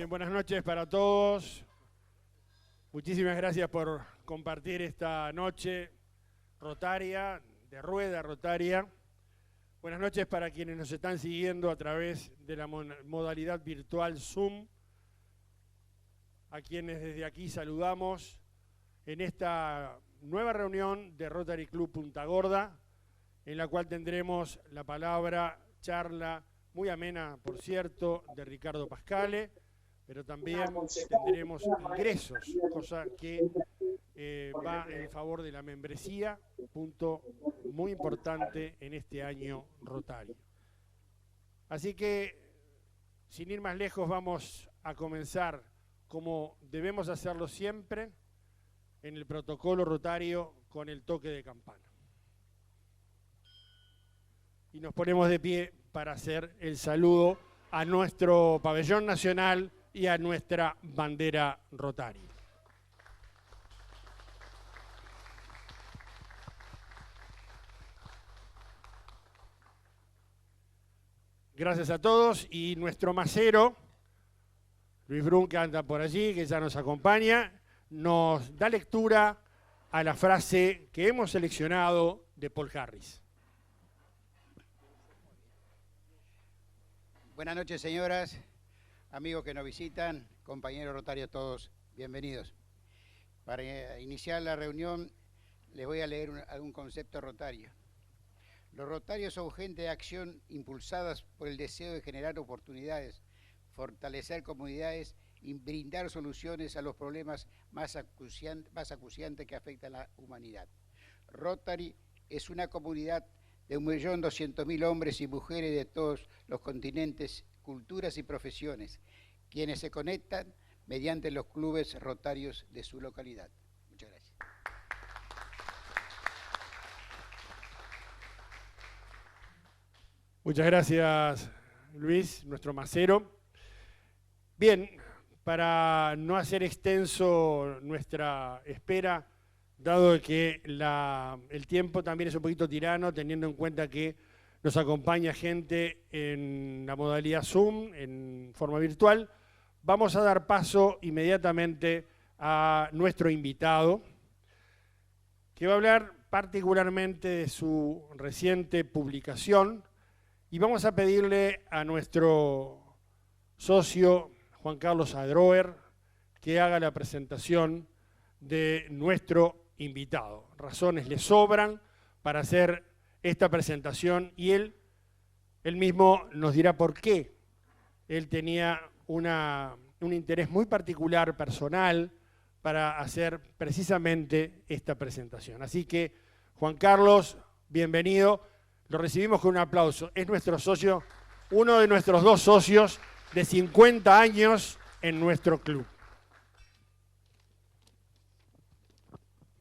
Bien, buenas noches para todos. Muchísimas gracias por compartir esta noche rotaria, de rueda rotaria. Buenas noches para quienes nos están siguiendo a través de la modalidad virtual Zoom, a quienes desde aquí saludamos en esta nueva reunión de Rotary Club Punta Gorda, en la cual tendremos la palabra, charla, muy amena, por cierto, de Ricardo Pascale, pero también tendremos ingresos, cosa que va en favor de la membresía, punto muy importante en este año rotario. Así que, sin ir más lejos, vamos a comenzar, como debemos hacerlo siempre, en el protocolo rotario con el toque de campana. Y nos ponemos de pie para hacer el saludo a nuestro pabellón nacional y a nuestra bandera rotaria. Gracias a todos, y nuestro macero, Luis Brun, que anda por allí, que ya nos acompaña, nos da lectura a la frase que hemos seleccionado de Paul Harris. Buenas noches, señoras, amigos que nos visitan, compañeros rotarios todos, bienvenidos. Para iniciar la reunión les voy a leer algún concepto rotario. Los rotarios son gente de acción impulsadas por el deseo de generar oportunidades, fortalecer comunidades y brindar soluciones a los problemas más acuciantes que afectan a la humanidad. Rotary es una comunidad de 1.200.000 hombres y mujeres de todos los continentes, culturas y profesiones, quienes se conectan mediante los clubes rotarios de su localidad. Muchas gracias. Muchas gracias, Luis, nuestro macero. Bien, para no hacer extenso nuestra espera, dado que el tiempo también es un poquito tirano, teniendo en cuenta que nos acompaña gente en la modalidad Zoom, en forma virtual, vamos a dar paso inmediatamente a nuestro invitado, que va a hablar particularmente de su reciente publicación, y vamos a pedirle a nuestro socio Juan Carlos Adroer que haga la presentación de nuestro invitado. Razones le sobran para hacer esta presentación y él mismo nos dirá por qué. Él tenía un interés muy particular, personal, para hacer precisamente esta presentación. Así que, Juan Carlos, bienvenido. Lo recibimos con un aplauso. Es nuestro socio, uno de nuestros dos socios de 50 años en nuestro club.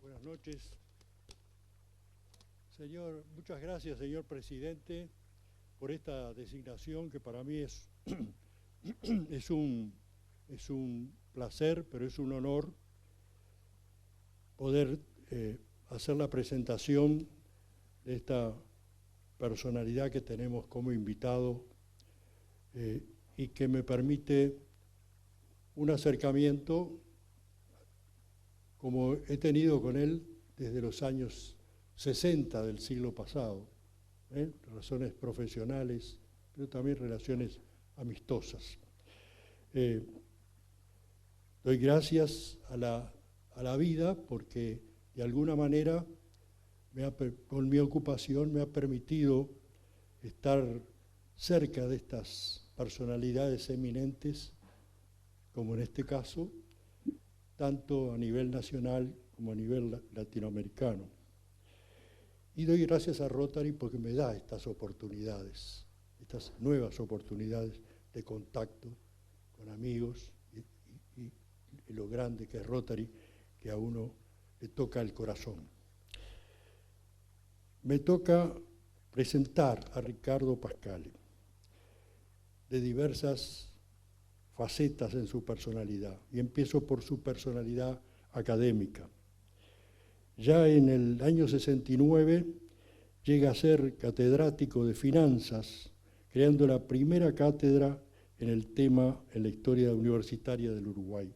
Buenas noches. Muchas gracias, señor presidente, por esta designación que para mí es un placer, pero es un honor poder hacer la presentación de esta personalidad que tenemos como invitado y que me permite un acercamiento como he tenido con él desde los años 60 del siglo pasado, razones profesionales, pero también relaciones amistosas. Doy gracias a la vida porque de alguna manera con mi ocupación me ha permitido estar cerca de estas personalidades eminentes, como en este caso, tanto a nivel nacional como a nivel latinoamericano. Y doy gracias a Rotary porque me da estas oportunidades, estas nuevas oportunidades de contacto con amigos y lo grande que es Rotary, que a uno le toca el corazón. Me toca presentar a Ricardo Pascale, de diversas facetas en su personalidad, y empiezo por su personalidad académica. Ya en el año 69 llega a ser catedrático de finanzas, creando la primera cátedra en el tema en la historia universitaria del Uruguay.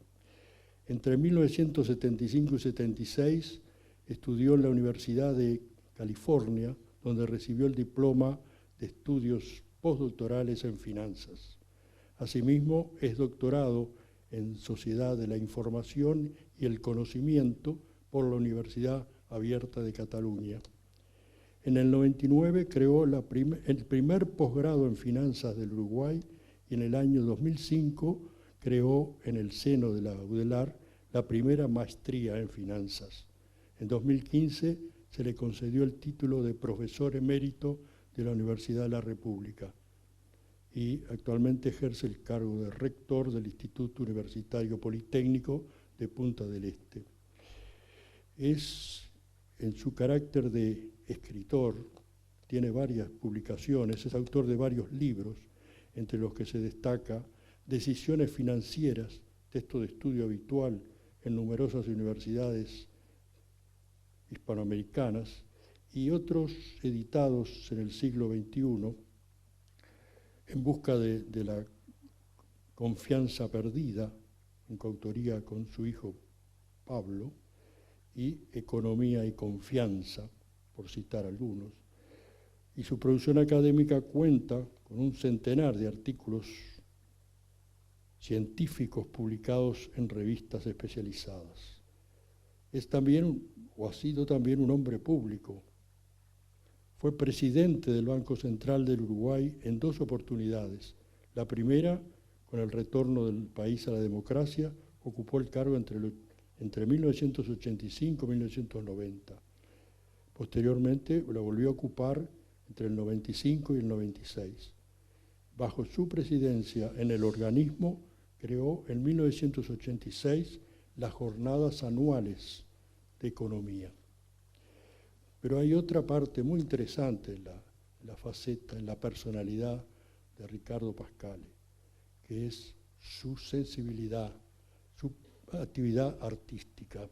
Entre 1975 y 76 estudió en la Universidad de California, donde recibió el diploma de estudios postdoctorales en finanzas. Asimismo, es doctorado en Sociedad de la Información y el Conocimiento por la Universidad Abierta de Cataluña. En el 99 creó el primer posgrado en finanzas del Uruguay y en el año 2005 creó en el seno de la UDELAR la primera maestría en finanzas. En 2015 se le concedió el título de profesor emérito de la Universidad de la República y actualmente ejerce el cargo de rector del Instituto Universitario Politécnico de Punta del Este. Es, en su carácter de escritor, tiene varias publicaciones, es autor de varios libros, entre los que se destaca Decisiones financieras, texto de estudio habitual en numerosas universidades hispanoamericanas, y otros editados en el siglo XXI, En busca de la confianza perdida, en coautoría con su hijo Pablo, y Economía y confianza, por citar algunos. Y su producción académica cuenta con un centenar de artículos científicos publicados en revistas especializadas. Es también, o ha sido también, un hombre público. Fue presidente del Banco Central del Uruguay en 2 oportunidades. La primera, con el retorno del país a la democracia, ocupó el cargo entre 1985 y 1990. Posteriormente la volvió a ocupar entre el 95 y el 96. Bajo su presidencia en el organismo, creó en 1986 las jornadas anuales de economía. Pero hay otra parte muy interesante en la faceta, en la personalidad de Ricardo Pascale, que es su sensibilidad, su actividad artística.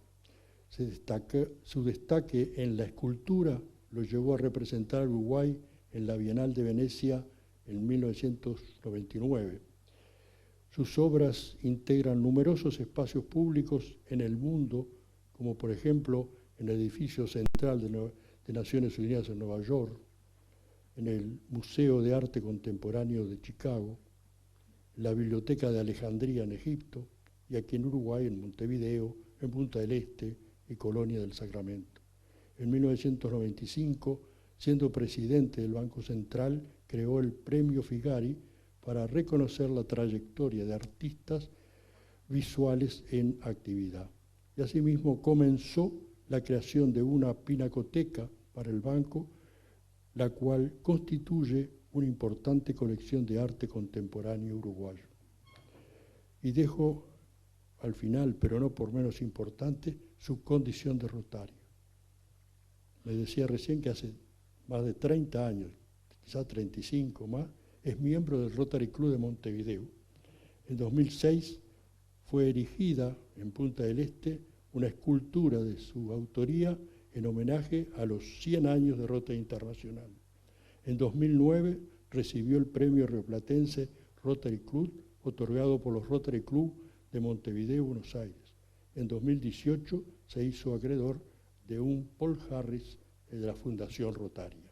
Su destaque en la escultura lo llevó a representar a Uruguay en la Bienal de Venecia en 1999. Sus obras integran numerosos espacios públicos en el mundo, como por ejemplo en el edificio central de Naciones Unidas en Nueva York, en el Museo de Arte Contemporáneo de Chicago, la Biblioteca de Alejandría en Egipto, y aquí en Uruguay, en Montevideo, en Punta del Este y Colonia del Sacramento. En 1995, siendo presidente del Banco Central, creó el Premio Figari para reconocer la trayectoria de artistas visuales en actividad. Y asimismo comenzó la creación de una pinacoteca para el banco, la cual constituye una importante colección de arte contemporáneo uruguayo. Y dejo al final, pero no por menos importante, su condición de rotario. Me decía recién que hace más de 30 años, quizás 35 más, es miembro del Rotary Club de Montevideo. En 2006 fue erigida en Punta del Este una escultura de su autoría en homenaje a los 100 años de Rotary Internacional. En 2009 recibió el premio rioplatense Rotary Club, otorgado por los Rotary Club de Montevideo y Buenos Aires. En 2018 se hizo acreedor de un Paul Harris de la Fundación Rotaria.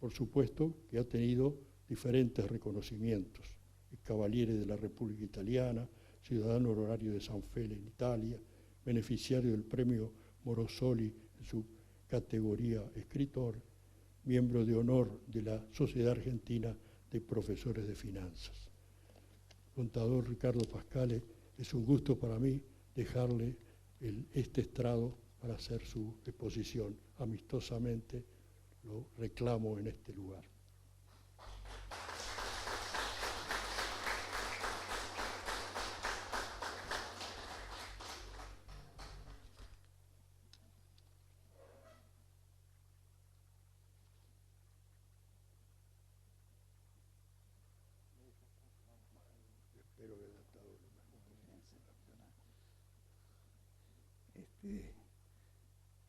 Por supuesto que ha tenido diferentes reconocimientos. Es Cavaliere de la República Italiana, ciudadano honorario de San Fele en Italia, beneficiario del premio Morosoli en su categoría escritor, miembro de honor de la Sociedad Argentina de Profesores de Finanzas. Contador Ricardo Pascale, es un gusto para mí dejarle este estrado para hacer su exposición. Amistosamente lo reclamo en este lugar.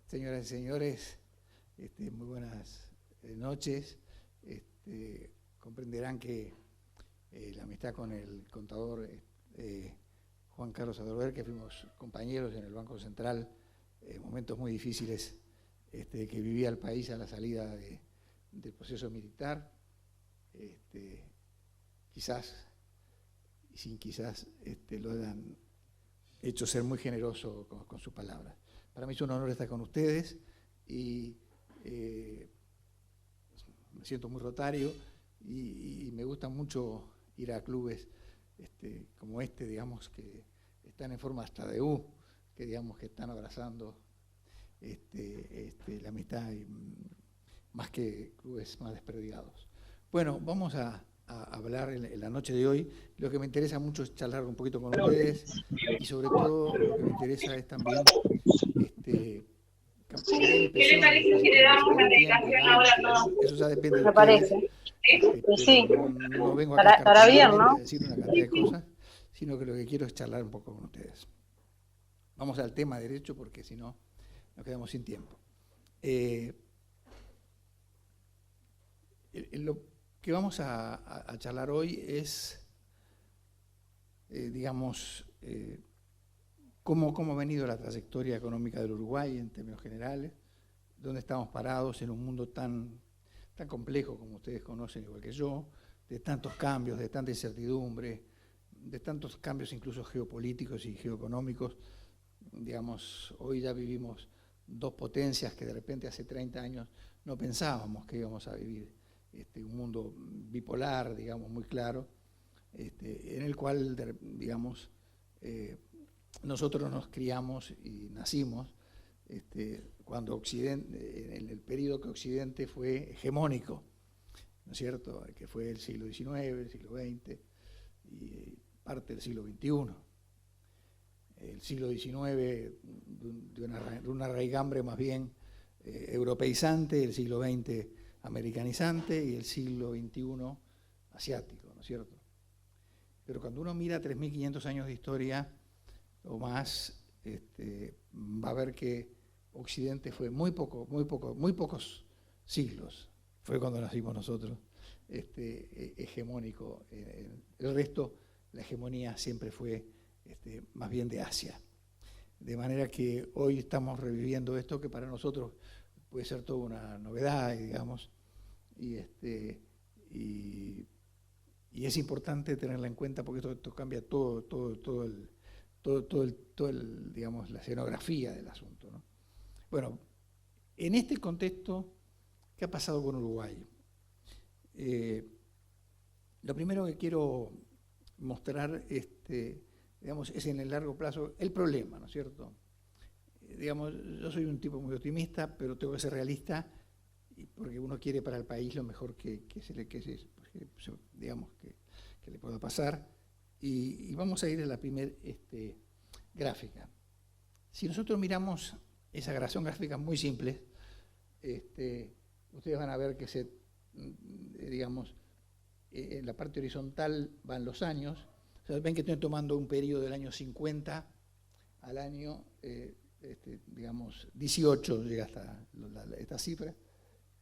Señoras y señores, muy buenas noches. Comprenderán que la amistad con el contador Juan Carlos Adorber, que fuimos compañeros en el Banco Central en momentos muy difíciles que vivía el país a la salida del proceso militar. Quizás, y sin quizás, lo hayan hecho ser muy generoso con sus palabras. Para mí es un honor estar con ustedes y me siento muy rotario y me gusta mucho ir a clubes como digamos, que están en forma hasta de U, que digamos que están abrazando la amistad, más que clubes más desperdigados. Bueno, vamos a hablar en la noche de hoy. Lo que me interesa mucho es charlar un poquito con ustedes y sobre todo lo que me interesa es también ¿Qué le parece si le damos la dedicación ahora a todos? Eso ya depende de Me ustedes. parece. Sí. No vengo acá Estará bien, ¿no? a decir una cantidad de cosas, sino que lo que quiero es charlar un poco con ustedes. Vamos al tema derecho porque si no nos quedamos sin tiempo. Lo que vamos a charlar hoy es, digamos, cómo ha venido la trayectoria económica del Uruguay en términos generales, dónde estamos parados en un mundo tan complejo como ustedes conocen igual que yo, de tantos cambios, de tanta incertidumbre, de tantos cambios incluso geopolíticos y geoeconómicos. Digamos, hoy ya vivimos dos potencias que de repente hace 30 años no pensábamos que íbamos a vivir. Un mundo bipolar, digamos, muy claro, en el cual, digamos, nosotros nos criamos y nacimos cuando Occidente, en el periodo que Occidente fue hegemónico, ¿no es cierto?, que fue el siglo XIX, el siglo XX y parte del siglo XXI. El siglo XIX de una raigambre más bien europeizante, el siglo XX americanizante y el siglo XXI asiático, ¿no es cierto? Pero cuando uno mira 3.500 años de historia o más, va a ver que Occidente fue muy pocos siglos, fue cuando nacimos nosotros, hegemónico. El resto, la hegemonía siempre fue más bien de Asia. De manera que hoy estamos reviviendo esto que para nosotros puede ser toda una novedad, digamos, y es importante tenerla en cuenta porque esto cambia todo el, digamos, la escenografía del asunto, ¿no? Bueno, en este contexto, ¿qué ha pasado con Uruguay? Lo primero que quiero mostrar, digamos, es en el largo plazo el problema, ¿no es cierto? Digamos, yo soy un tipo muy optimista, pero tengo que ser realista porque uno quiere para el país lo mejor que le pueda pasar. Y vamos a ir a la primera gráfica. Si nosotros miramos esa grabación gráfica muy simple, ustedes van a ver que digamos, en la parte horizontal van los años. O sea, ven que estoy tomando un periodo del año 50 al año, digamos, 18, llega hasta esta cifra,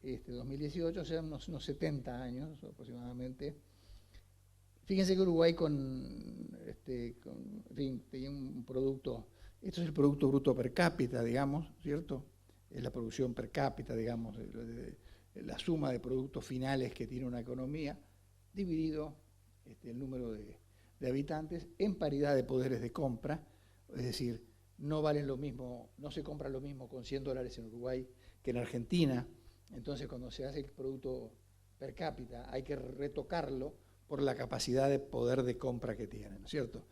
2018, o sea, unos 70 años aproximadamente. Fíjense que Uruguay en fin, tenía un producto, esto es el Producto Bruto Per Cápita, digamos, ¿cierto? Es la producción per cápita, digamos, la suma de productos finales que tiene una economía, dividido el número de habitantes en paridad de poderes de compra, es decir, no valen lo mismo, no se compra lo mismo con $100 en Uruguay que en Argentina. Entonces, cuando se hace el producto per cápita, hay que retocarlo por la capacidad de poder de compra que tiene, ¿no es cierto?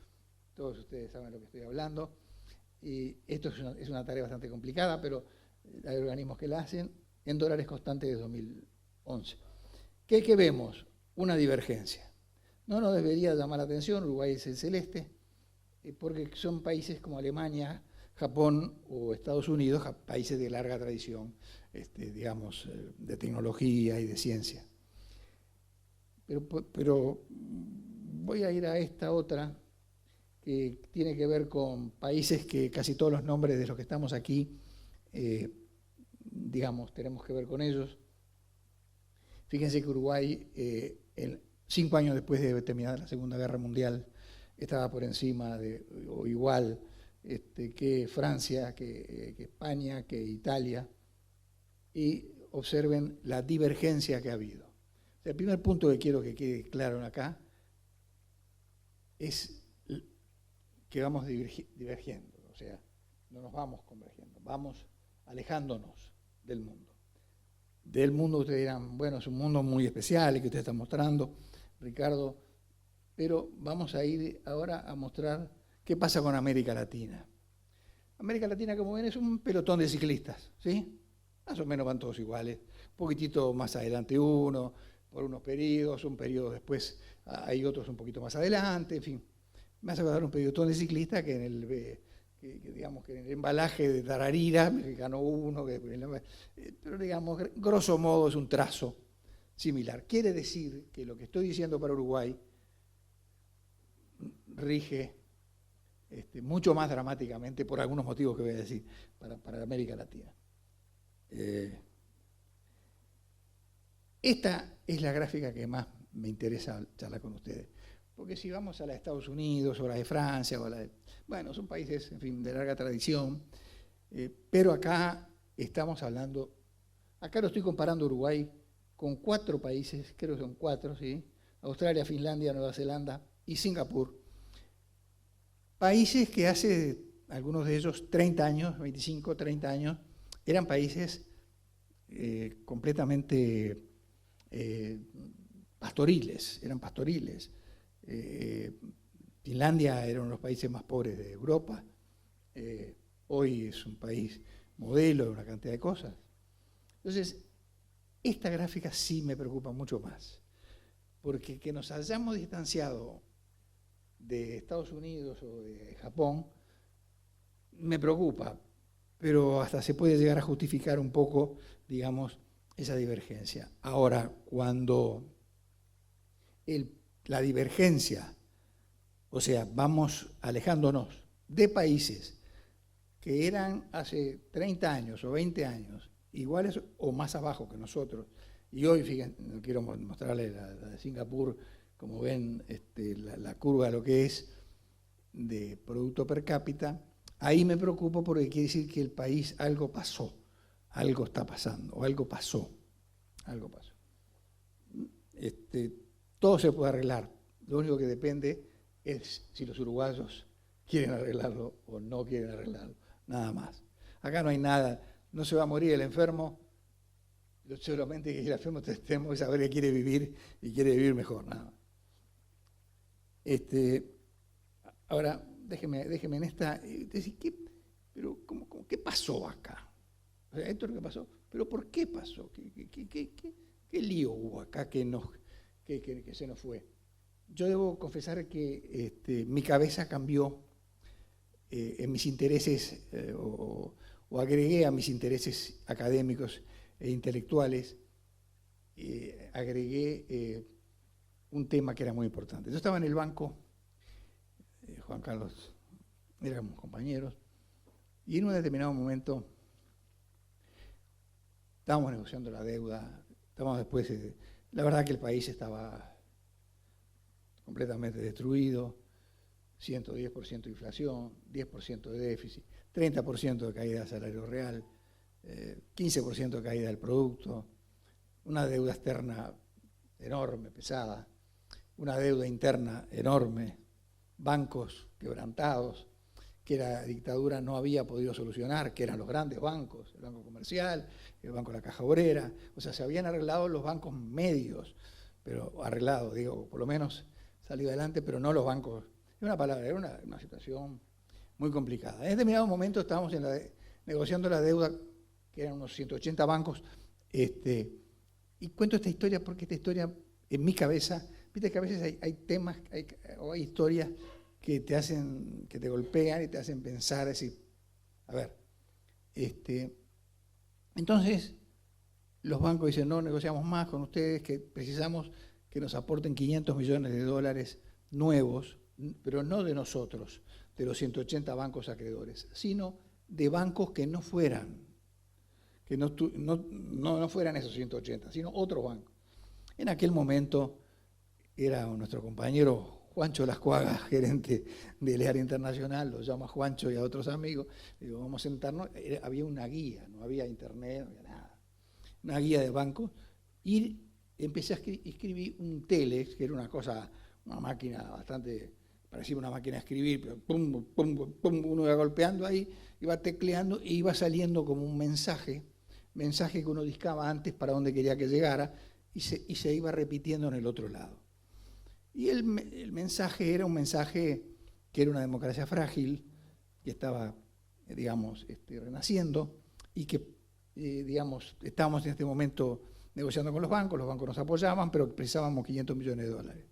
Todos ustedes saben de lo que estoy hablando. Y esto es una tarea bastante complicada, pero hay organismos que la hacen en dólares constantes de 2011. ¿Qué vemos? Una divergencia. No nos debería llamar la atención, Uruguay es el celeste, porque son países como Alemania, Japón o Estados Unidos, países de larga tradición, digamos, de tecnología y de ciencia. Pero voy a ir a esta otra, que tiene que ver con países que casi todos los nombres de los que estamos aquí, digamos, tenemos que ver con ellos. Fíjense que Uruguay 5 años después de terminar la Segunda Guerra Mundial, estaba por encima o igual que Francia, que España, que Italia, y observen la divergencia que ha habido. O sea, el primer punto que quiero que quede claro acá es que vamos divergiendo, o sea, no nos vamos convergiendo, vamos alejándonos del mundo. Del mundo ustedes dirán, bueno, es un mundo muy especial el que usted está mostrando, Ricardo, pero vamos a ir ahora a mostrar qué pasa con América Latina. América Latina, como ven, es un pelotón de ciclistas, ¿sí? Más o menos van todos iguales, un poquitito más adelante uno, por unos periodos, un periodo después hay otros un poquito más adelante, en fin. Me hace acordar un pelotón de ciclistas que digamos que en el embalaje de Tararira ganó uno, pero digamos, grosso modo es un trazo similar. Quiere decir que lo que estoy diciendo para Uruguay rige mucho más dramáticamente por algunos motivos que voy a decir para América Latina. Esta es la gráfica que más me interesa charlar con ustedes. Porque si vamos a la de Estados Unidos o la de Francia, bueno, son países, en fin, de larga tradición, pero acá estamos hablando, acá lo estoy comparando Uruguay con 4 países, creo que son 4, ¿sí? Australia, Finlandia, Nueva Zelanda y Singapur. Países que hace, algunos de ellos, 30 años, 25, 30 años, eran países completamente pastoriles, eran pastoriles. Finlandia era uno de los países más pobres de Europa, hoy es un país modelo de una cantidad de cosas. Entonces, esta gráfica sí me preocupa mucho más, porque que nos hayamos distanciado de Estados Unidos o de Japón me preocupa, pero hasta se puede llegar a justificar un poco, digamos, esa divergencia. Ahora, cuando la divergencia, o sea, vamos alejándonos de países que eran hace 30 años o 20 años iguales o más abajo que nosotros, y hoy, fíjense, no quiero mostrarles la de Singapur, como ven la curva de lo que es de producto per cápita, ahí me preocupo porque quiere decir que el país algo pasó, algo está pasando, o algo pasó, algo pasó. Todo se puede arreglar, lo único que depende es si los uruguayos quieren arreglarlo o no quieren arreglarlo, nada más. Acá no hay nada, no se va a morir el enfermo, solamente que el enfermo tenemos que saber que quiere vivir y quiere vivir mejor, nada más. Ahora, déjeme en esta, decir, ¿qué pasó acá? O sea, esto es lo que pasó, pero ¿por qué pasó? ¿Qué lío hubo acá que se nos fue? Yo debo confesar que mi cabeza cambió en mis intereses, o agregué a mis intereses académicos e intelectuales, agregué un tema que era muy importante. Yo estaba en el banco, Juan Carlos, éramos compañeros, y en un determinado momento estábamos negociando la deuda, estábamos después, la verdad que el país estaba completamente destruido, 110% de inflación, 10% de déficit, 30% de caída del salario real, 15% de caída del producto, una deuda externa enorme, pesada, una deuda interna enorme, bancos quebrantados, que la dictadura no había podido solucionar, que eran los grandes bancos, el Banco Comercial, el Banco de la Caja Obrera, o sea, se habían arreglado los bancos medios, pero arreglado, digo, por lo menos salió adelante, pero no los bancos, era una situación muy complicada. En determinado momento estábamos negociando la deuda, que eran unos 180 bancos, y cuento esta historia porque esta historia en mi cabeza, viste que a veces hay temas o hay historias que te golpean y te hacen pensar, decir, a ver, entonces los bancos dicen, no negociamos más con ustedes, que precisamos que nos aporten 500 millones de dólares nuevos, pero no de nosotros, de los 180 bancos acreedores, sino de bancos que no fueran, no fueran esos 180, sino otros bancos. En aquel momento era nuestro compañero Juancho Lascuaga, gerente del área internacional, lo llama Juancho y a otros amigos, digo, vamos a sentarnos, había una guía, no había internet, no había nada, una guía de banco, y empecé a escribir un telex, que era una cosa, una máquina bastante, parecía una máquina de escribir, pero pum, pum, pum, pum, uno iba golpeando ahí, iba tecleando e iba saliendo como un mensaje que uno discaba antes para donde quería que llegara, y se iba repitiendo en el otro lado. Y el mensaje era un mensaje que era una democracia frágil, que estaba, digamos, renaciendo, y que, digamos, estábamos en este momento negociando con los bancos nos apoyaban, pero precisábamos 500 millones de dólares.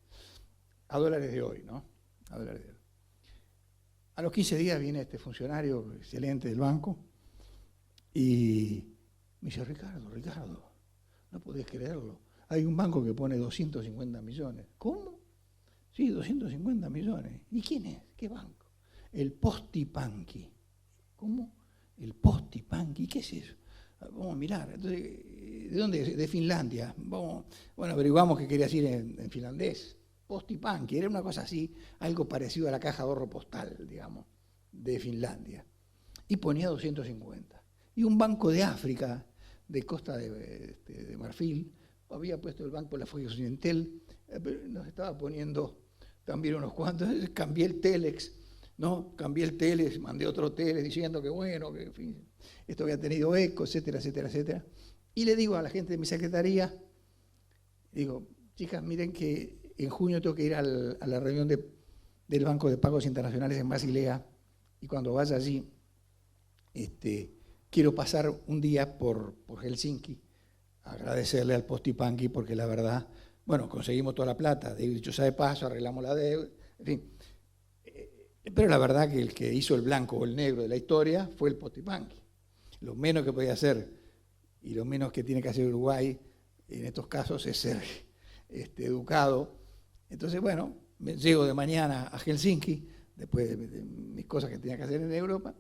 A dólares de hoy, ¿no? A dólares de hoy. A los 15 días viene este funcionario excelente del banco y me dice, Ricardo, no podés creerlo. Hay un banco que pone 250 millones. ¿Cómo? Sí, 250 millones. ¿Y quién es? ¿Qué banco? El Postipanqui. ¿Cómo? El Postipanqui. ¿Qué es eso? Vamos a mirar. Entonces, ¿de dónde es? De Finlandia. Bueno, averiguamos que quería decir en finlandés. Postipanqui. Era una cosa así, algo parecido a la caja de ahorro postal, digamos, de Finlandia. Y ponía 250. Y un banco de África, de Costa de Marfil, había puesto el banco de la Folla Occidental, nos estaba poniendo también unos cuantos. Cambié el telex, ¿no? Mandé otro telex diciendo que bueno, que en fin, esto había tenido eco, etcétera, etcétera, etcétera. Y le digo a la gente de mi secretaría, digo, chicas, miren que en junio tengo que ir a la reunión del Banco de Pagos Internacionales en Basilea, y cuando vaya allí, quiero pasar un día por Helsinki, agradecerle al Postipanqui, porque la verdad, bueno, conseguimos toda la plata, dicho sea de paso, arreglamos la deuda, en fin. Pero la verdad que el que hizo el blanco o el negro de la historia fue el Postipanqui. Lo menos que podía hacer, y lo menos que tiene que hacer Uruguay en estos casos, es ser educado. Entonces, bueno, llego de mañana a Helsinki, después de mis cosas que tenía que hacer en Europa,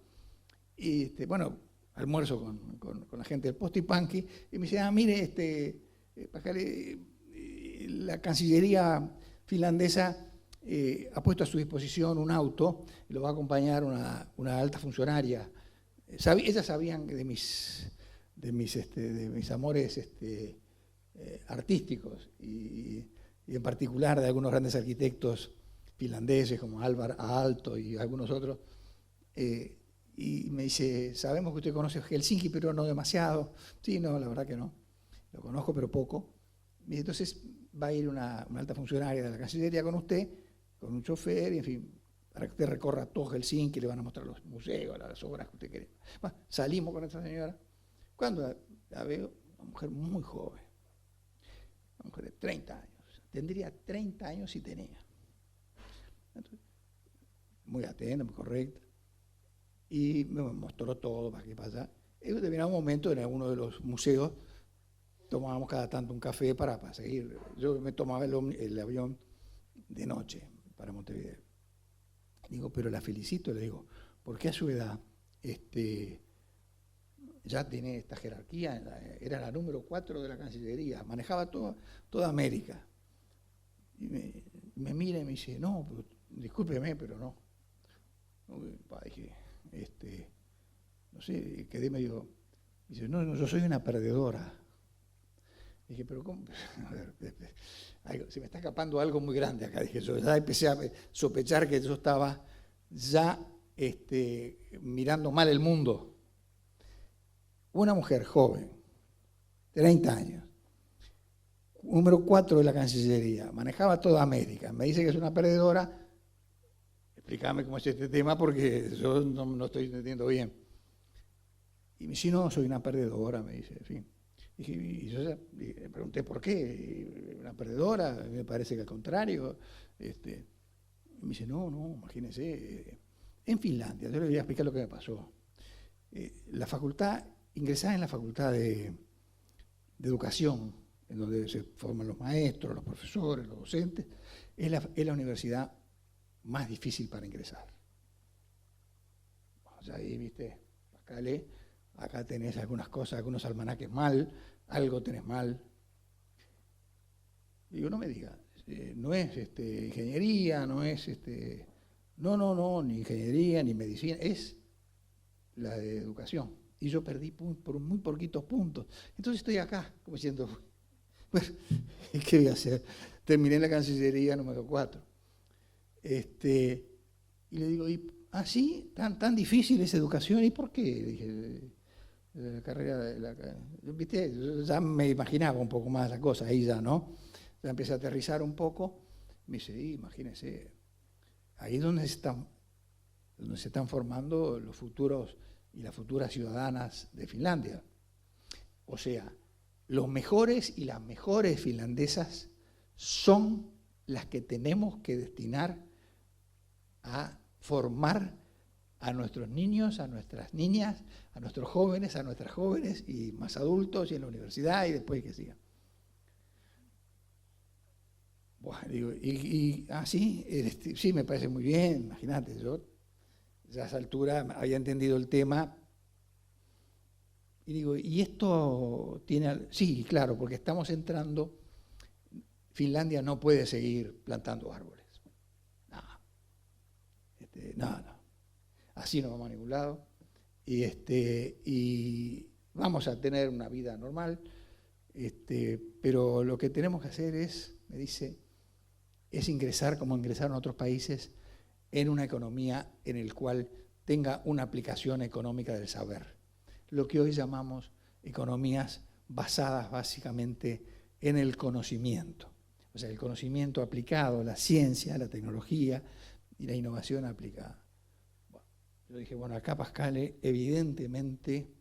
y bueno, almuerzo con la gente del Postipanqui, y me dice, mire, la Cancillería finlandesa ha puesto a su disposición un auto, y lo va a acompañar una alta funcionaria. Ellas sabían de mis amores artísticos, y en particular de algunos grandes arquitectos finlandeses como Alvar Aalto y algunos otros, y me dice, sabemos que usted conoce Helsinki, pero no demasiado. Sí, no, la verdad que no, lo conozco, pero poco. Y entonces va a ir una alta funcionaria de la Cancillería con usted, con un chofer, y en fin, para que usted recorra todo Helsinki, le van a mostrar los museos, las obras que usted quiere. Bueno, salimos con esta señora. Cuando la veo, una mujer muy joven, una mujer de 30 años. Tendría 30 años si tenía. Entonces, muy atenta, muy correcta. Y me mostró todo, para aquí, para allá. Y en determinado momento, en alguno de los museos, tomábamos cada tanto un café para seguir. Yo me tomaba el avión de noche para Montevideo. Digo, pero la felicito, le digo, porque a su edad ya tiene esta jerarquía, era la número 4 de la Cancillería, manejaba toda América. Y me mira y me dice, no, pero, discúlpeme, pero no. Dije, no sé, quedé medio... Dice, no, yo soy una perdedora. Dije, pero ¿cómo? A ver, se me está escapando algo muy grande acá. Dije, yo ya empecé a sospechar que yo estaba ya mirando mal el mundo. Una mujer joven, 30 años, número 4 de la Cancillería, manejaba toda América, me dice que es una perdedora. Explícame cómo es este tema porque yo no estoy entendiendo bien. Y me dice, no, soy una perdedora, me dice, en fin. Y yo le pregunté por qué, una perdedora, me parece que al contrario. Y me dice, no, imagínese, en Finlandia, yo le voy a explicar lo que me pasó. Ingresar en la facultad de educación, en donde se forman los maestros, los profesores, los docentes, es la universidad más difícil para ingresar. O sea, ahí, viste, acá tenés algunas cosas, algunos almanaques mal, algo tenés mal. Digo, no me diga, no es ingeniería, no es no, ni ingeniería, ni medicina, es la de educación. Y yo perdí por muy poquitos puntos. Entonces estoy acá, como diciendo, bueno, ¿qué voy a hacer? Terminé en la Cancillería número 4. Y le digo, ¿sí? ¿Tan difícil es educación? ¿Y por qué? Dije, la carrera, ¿viste? Yo ya me imaginaba un poco más la cosa, ahí ya, ¿no? Ya empecé a aterrizar un poco. Me dice, imagínense, ahí es donde se están formando los futuros y las futuras ciudadanas de Finlandia. O sea, los mejores y las mejores finlandesas son las que tenemos que destinar a formar a nuestros niños, a nuestras niñas, a nuestros jóvenes, a nuestras jóvenes y más adultos y en la universidad y después que sigan. Bueno, digo, sí, me parece muy bien, imagínate, yo ya a esa altura había entendido el tema y digo, ¿y esto tiene...? Sí, claro, porque estamos entrando, Finlandia no puede seguir plantando árboles. No. Así no vamos a ningún lado. Y vamos a tener una vida normal, pero lo que tenemos que hacer es, me dice, es ingresar, como ingresaron otros países, en una economía en el cual tenga una aplicación económica del saber. Lo que hoy llamamos economías basadas básicamente en el conocimiento. O sea, el conocimiento aplicado, la ciencia, la tecnología y la innovación aplicada. Bueno, yo dije, bueno, acá Pascale, evidentemente,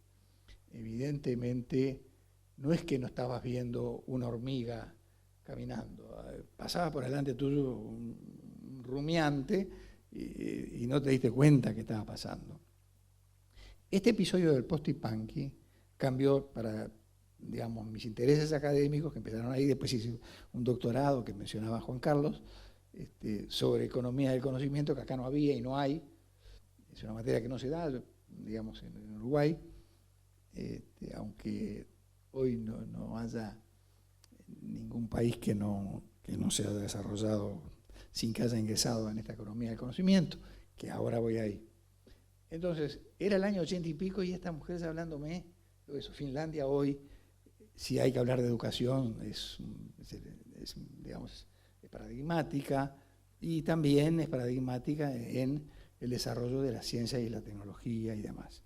no es que no estabas viendo una hormiga caminando. Pasaba por delante tuyo un rumiante y no te diste cuenta que estaba pasando. Este episodio del Posti-Panki cambió para, digamos, mis intereses académicos, que empezaron ahí, después hice un doctorado que mencionaba Juan Carlos, sobre economía del conocimiento, que acá no había y no hay. Es una materia que no se da, digamos, en Uruguay, aunque hoy no haya ningún país que no se haya desarrollado sin que haya ingresado en esta economía del conocimiento, que ahora voy ahí. Entonces, era el año 80 y pico y esta mujer hablándome de eso. Finlandia hoy, si hay que hablar de educación, digamos, es paradigmática y también es paradigmática en el desarrollo de la ciencia y la tecnología y demás.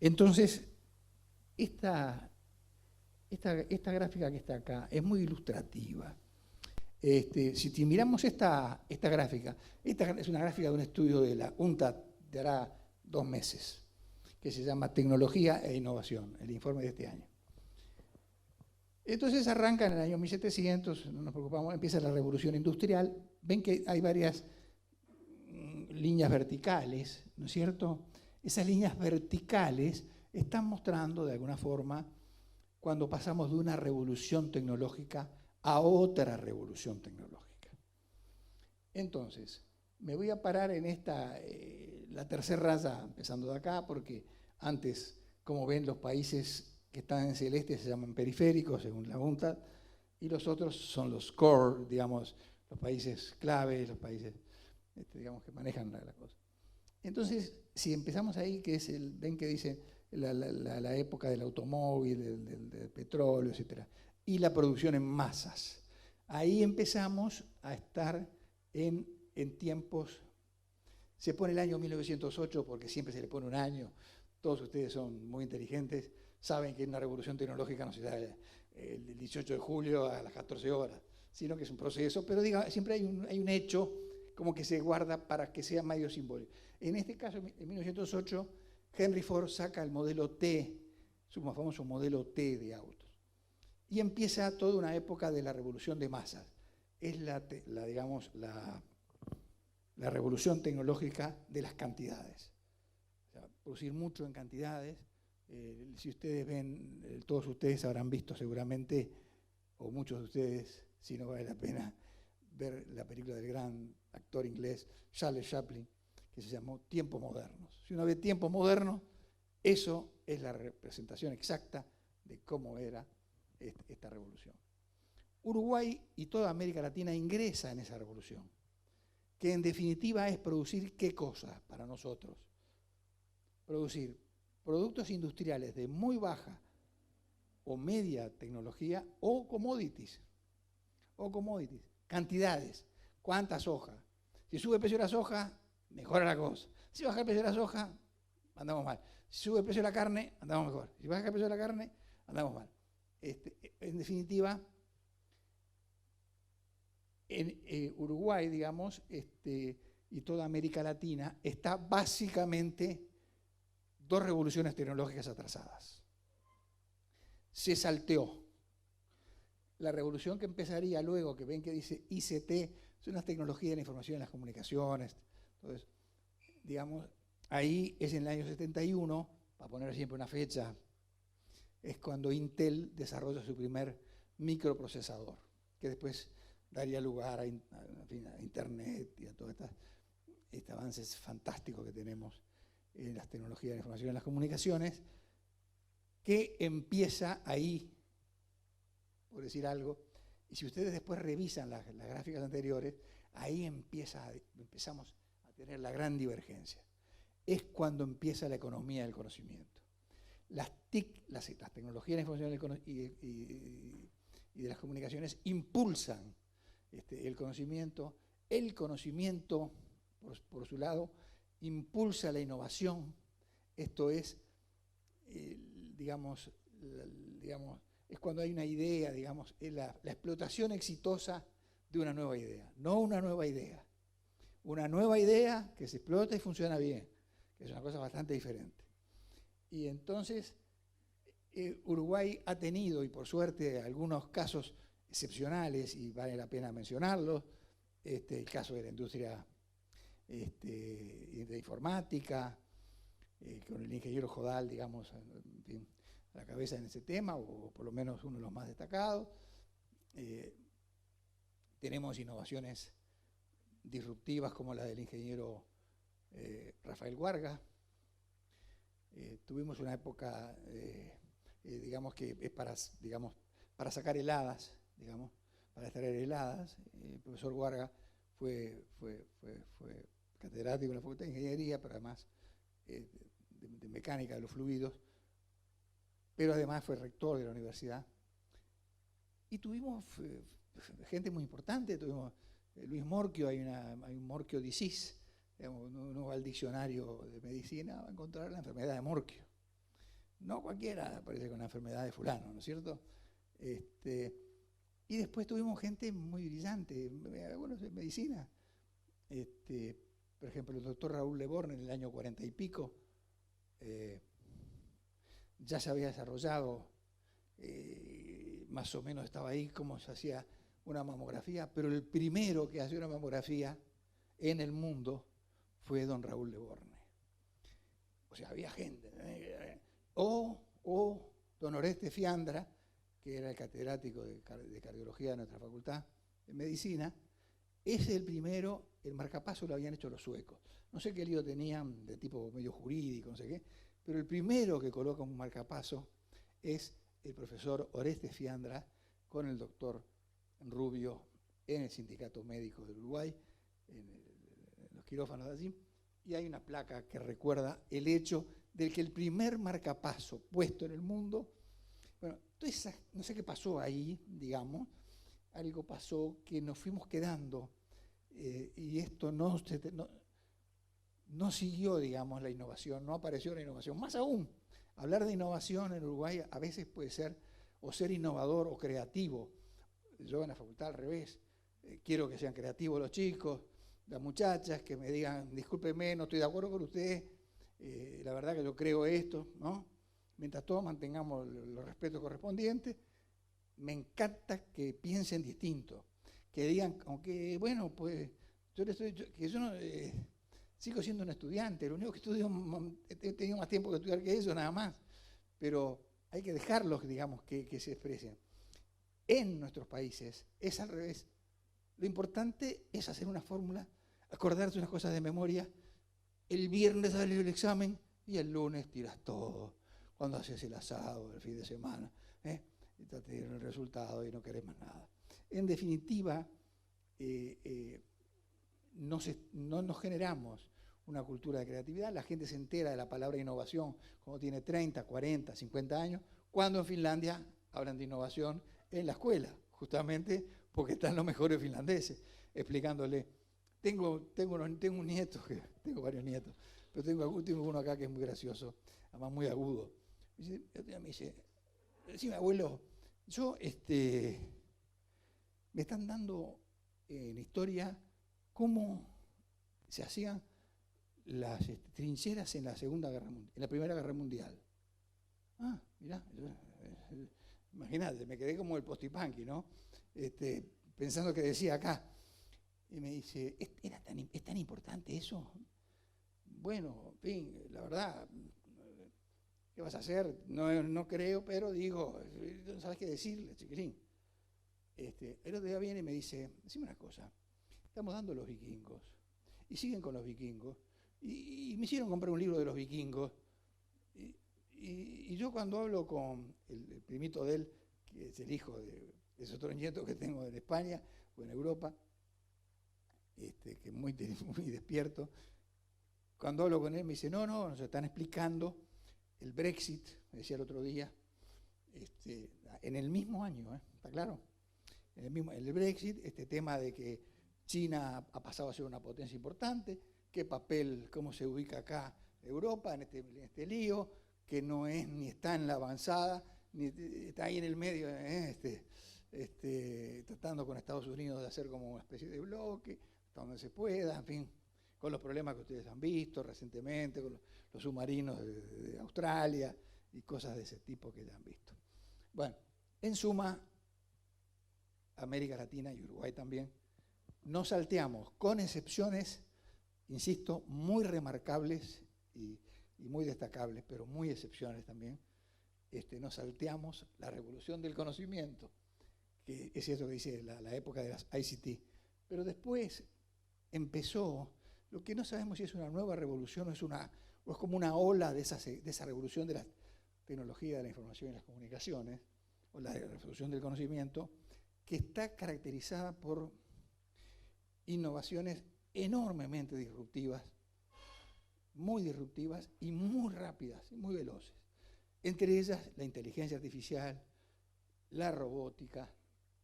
Entonces, esta gráfica que está acá es muy ilustrativa. Si miramos esta gráfica, esta es una gráfica de un estudio de la UNTAD de hará 2 meses, que se llama Tecnología e Innovación, el informe de este año. Entonces arranca en el año 1700, no nos preocupamos, empieza la revolución industrial. Ven que hay varias líneas verticales, ¿no es cierto? Esas líneas verticales están mostrando de alguna forma cuando pasamos de una revolución tecnológica a otra revolución tecnológica. Entonces, me voy a parar en la tercera raya, empezando de acá, porque antes, como ven, los países que están en celeste se llaman periféricos, según la UNTAD, y los otros son los core, digamos, los países clave, los países, digamos, que manejan la cosa. Entonces, si empezamos ahí, ven que dice la época del automóvil, del petróleo, etc., y la producción en masas. Ahí empezamos a estar en tiempos, se pone el año 1908 porque siempre se le pone un año, todos ustedes son muy inteligentes, saben que una revolución tecnológica no se da el 18 de julio a las 14 horas, sino que es un proceso, pero siempre hay un hecho como que se guarda para que sea medio simbólico. En este caso, en 1908, Henry Ford saca el modelo T, su más famoso modelo T de autos. Y empieza toda una época de la revolución de masas. Es la revolución tecnológica de las cantidades. O sea, producir mucho en cantidades. Si ustedes ven, todos ustedes habrán visto seguramente, o muchos de ustedes, si no vale la pena, ver la película del gran actor inglés Charles Chaplin, que se llamó Tiempos Modernos. Si uno ve Tiempos Modernos, eso es la representación exacta de cómo era esta revolución. Uruguay y toda América Latina ingresa en esa revolución, que en definitiva es producir ¿qué cosa para nosotros? Producir productos industriales de muy baja o media tecnología o commodities, cantidades, cuántas hojas. Si sube el precio de la soja, mejora la cosa. Si baja el precio de la soja, andamos mal. Si sube el precio de la carne, andamos mejor. Si baja el precio de la carne, andamos mal. En definitiva, en Uruguay, digamos, y toda América Latina, está básicamente dos revoluciones tecnológicas atrasadas. Se salteó. La revolución que empezaría luego, que ven que dice ICT, son las tecnologías de la información y las comunicaciones. Entonces, digamos, ahí es en el año 71, para poner siempre una fecha, es cuando Intel desarrolla su primer microprocesador, que después daría lugar a Internet y a todos estos avances fantásticos que tenemos en las tecnologías de la información y las comunicaciones, que empieza ahí, por decir algo, y si ustedes después revisan las gráficas anteriores, ahí empezamos a tener la gran divergencia. Es cuando empieza la economía del conocimiento. Las tecnologías de la información y de las comunicaciones impulsan el conocimiento. El conocimiento, por su lado, impulsa la innovación. Esto es, digamos, es cuando hay una idea, digamos, es la explotación exitosa de una nueva idea, no una nueva idea. Una nueva idea que se explota y funciona bien, que es una cosa bastante diferente. Y entonces, Uruguay ha tenido, y por suerte, algunos casos excepcionales, y vale la pena mencionarlos, el caso de la industria de informática, con el ingeniero Jodal, digamos, en fin, a la cabeza en ese tema, o por lo menos uno de los más destacados. Tenemos innovaciones disruptivas como la del ingeniero Rafael Guarga. Tuvimos una época, digamos, que es para sacar heladas, digamos, para extraer heladas. El profesor Guarga fue catedrático en la Facultad de Ingeniería, pero además de mecánica de los fluidos, pero además fue rector de la universidad. Y tuvimos gente muy importante, tuvimos Luis Morquio, hay un Morquio disease, digamos, uno va al diccionario de medicina, va a encontrar la enfermedad de Morquio. No cualquiera aparece con la enfermedad de fulano, ¿no es cierto? Y después tuvimos gente muy brillante, algunos de medicina. Por ejemplo, el doctor Raúl Le Born en el año 40 y pico ya se había desarrollado, más o menos estaba ahí cómo se hacía una mamografía, pero el primero que hacía una mamografía en el mundo fue don Raúl Le Born. O sea, había gente. O don Oreste Fiandra, que era el catedrático de cardiología de nuestra facultad de medicina. Ese es el primero, el marcapaso lo habían hecho los suecos. No sé qué lío tenían de tipo medio jurídico, no sé qué, pero el primero que coloca un marcapaso es el profesor Oreste Fiandra con el doctor Rubio en el Sindicato Médico del Uruguay, en los quirófanos de allí, y hay una placa que recuerda el hecho de que el primer marcapaso puesto en el mundo, bueno, entonces no sé qué pasó ahí, digamos, algo pasó que nos fuimos quedando y esto no siguió, digamos, la innovación, no apareció la innovación. Más aún, hablar de innovación en Uruguay a veces puede ser o ser innovador o creativo. Yo en la facultad al revés, quiero que sean creativos los chicos, las muchachas, que me digan, discúlpeme, no estoy de acuerdo con usted, la verdad que yo creo esto, ¿no? Mientras todos mantengamos los respetos correspondientes, me encanta que piensen distinto, que digan, aunque bueno, pues yo no, sigo siendo un estudiante, lo único que estudio, he tenido más tiempo que estudiar que eso, nada más, pero hay que dejarlos, digamos, que se expresen. En nuestros países es al revés. Lo importante es hacer una fórmula, acordarse unas cosas de memoria, el viernes sale el examen y el lunes tiras todo, cuando haces el asado el fin de semana, y te tiran el resultado y no querés más nada. En definitiva, no nos generamos una cultura de creatividad. La gente se entera de la palabra innovación cuando tiene 30, 40, 50 años, cuando en Finlandia hablan de innovación en la escuela, justamente porque están los mejores finlandeses, explicándole. Tengo un nieto, tengo varios nietos, pero tengo uno acá que es muy gracioso, además muy agudo. Me dice, decime, abuelo, yo, me están dando en historia cómo se hacían las trincheras en la Primera Guerra Mundial. Ah, mirá, imagínate, me quedé como el postipanqui, ¿no? Pensando que decía acá. Y me dice, ¿es tan importante eso? Bueno, en fin, la verdad, ¿qué vas a hacer? No creo, pero digo, no sabes qué decirle, chiquilín. El otro día viene y me dice, decime una cosa, estamos dando los vikingos, y siguen con los vikingos, y me hicieron comprar un libro de los vikingos, y yo cuando hablo con el primito de él, que es el hijo de ese otro nieto que tengo en España o en Europa, que es muy despierto, cuando hablo con él me dice, no, nos están explicando el Brexit, me decía el otro día, en el mismo año, ¿está claro? En el Brexit, este tema de que China ha pasado a ser una potencia importante, qué papel, cómo se ubica acá Europa en este lío, que no es ni está en la avanzada, ni está ahí en el medio, tratando con Estados Unidos de hacer como una especie de bloque, hasta donde se pueda, en fin, con los problemas que ustedes han visto recientemente, con los submarinos de Australia y cosas de ese tipo que ya han visto. Bueno, en suma, América Latina y Uruguay también, nos salteamos, con excepciones, insisto, muy remarcables y muy destacables, pero muy excepcionales también, nos salteamos la revolución del conocimiento, que es cierto que dice la época de las ICT, pero después empezó, lo que no sabemos si es una nueva revolución o es como una ola de esa revolución de la tecnología de la información y las comunicaciones, o la revolución del conocimiento, que está caracterizada por innovaciones enormemente disruptivas y muy rápidas y muy veloces. Entre ellas la inteligencia artificial, la robótica,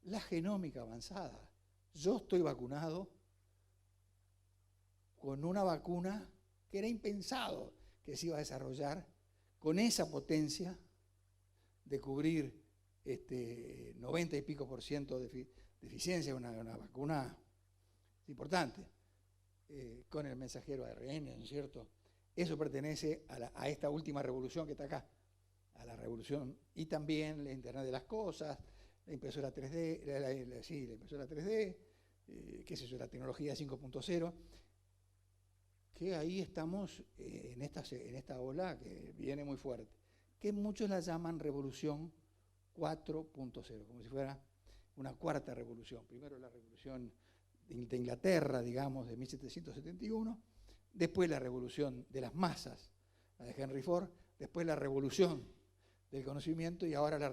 la genómica avanzada. Yo estoy vacunado con una vacuna que era impensado que se iba a desarrollar con esa potencia de cubrir 90 y pico % de eficiencia, una vacuna importante, con el mensajero ARN, ¿no es cierto? Eso pertenece a esta última revolución que está acá, a la revolución, y también la Internet de las Cosas, la impresora 3D, la impresora 3D, qué sé yo, la tecnología 5.0, que ahí estamos en esta ola que viene muy fuerte, que muchos la llaman revolución 4.0, como si fuera una cuarta revolución. Primero la revolución de Inglaterra, digamos, de 1771, después la revolución de las masas, la de Henry Ford, después la revolución del conocimiento y ahora la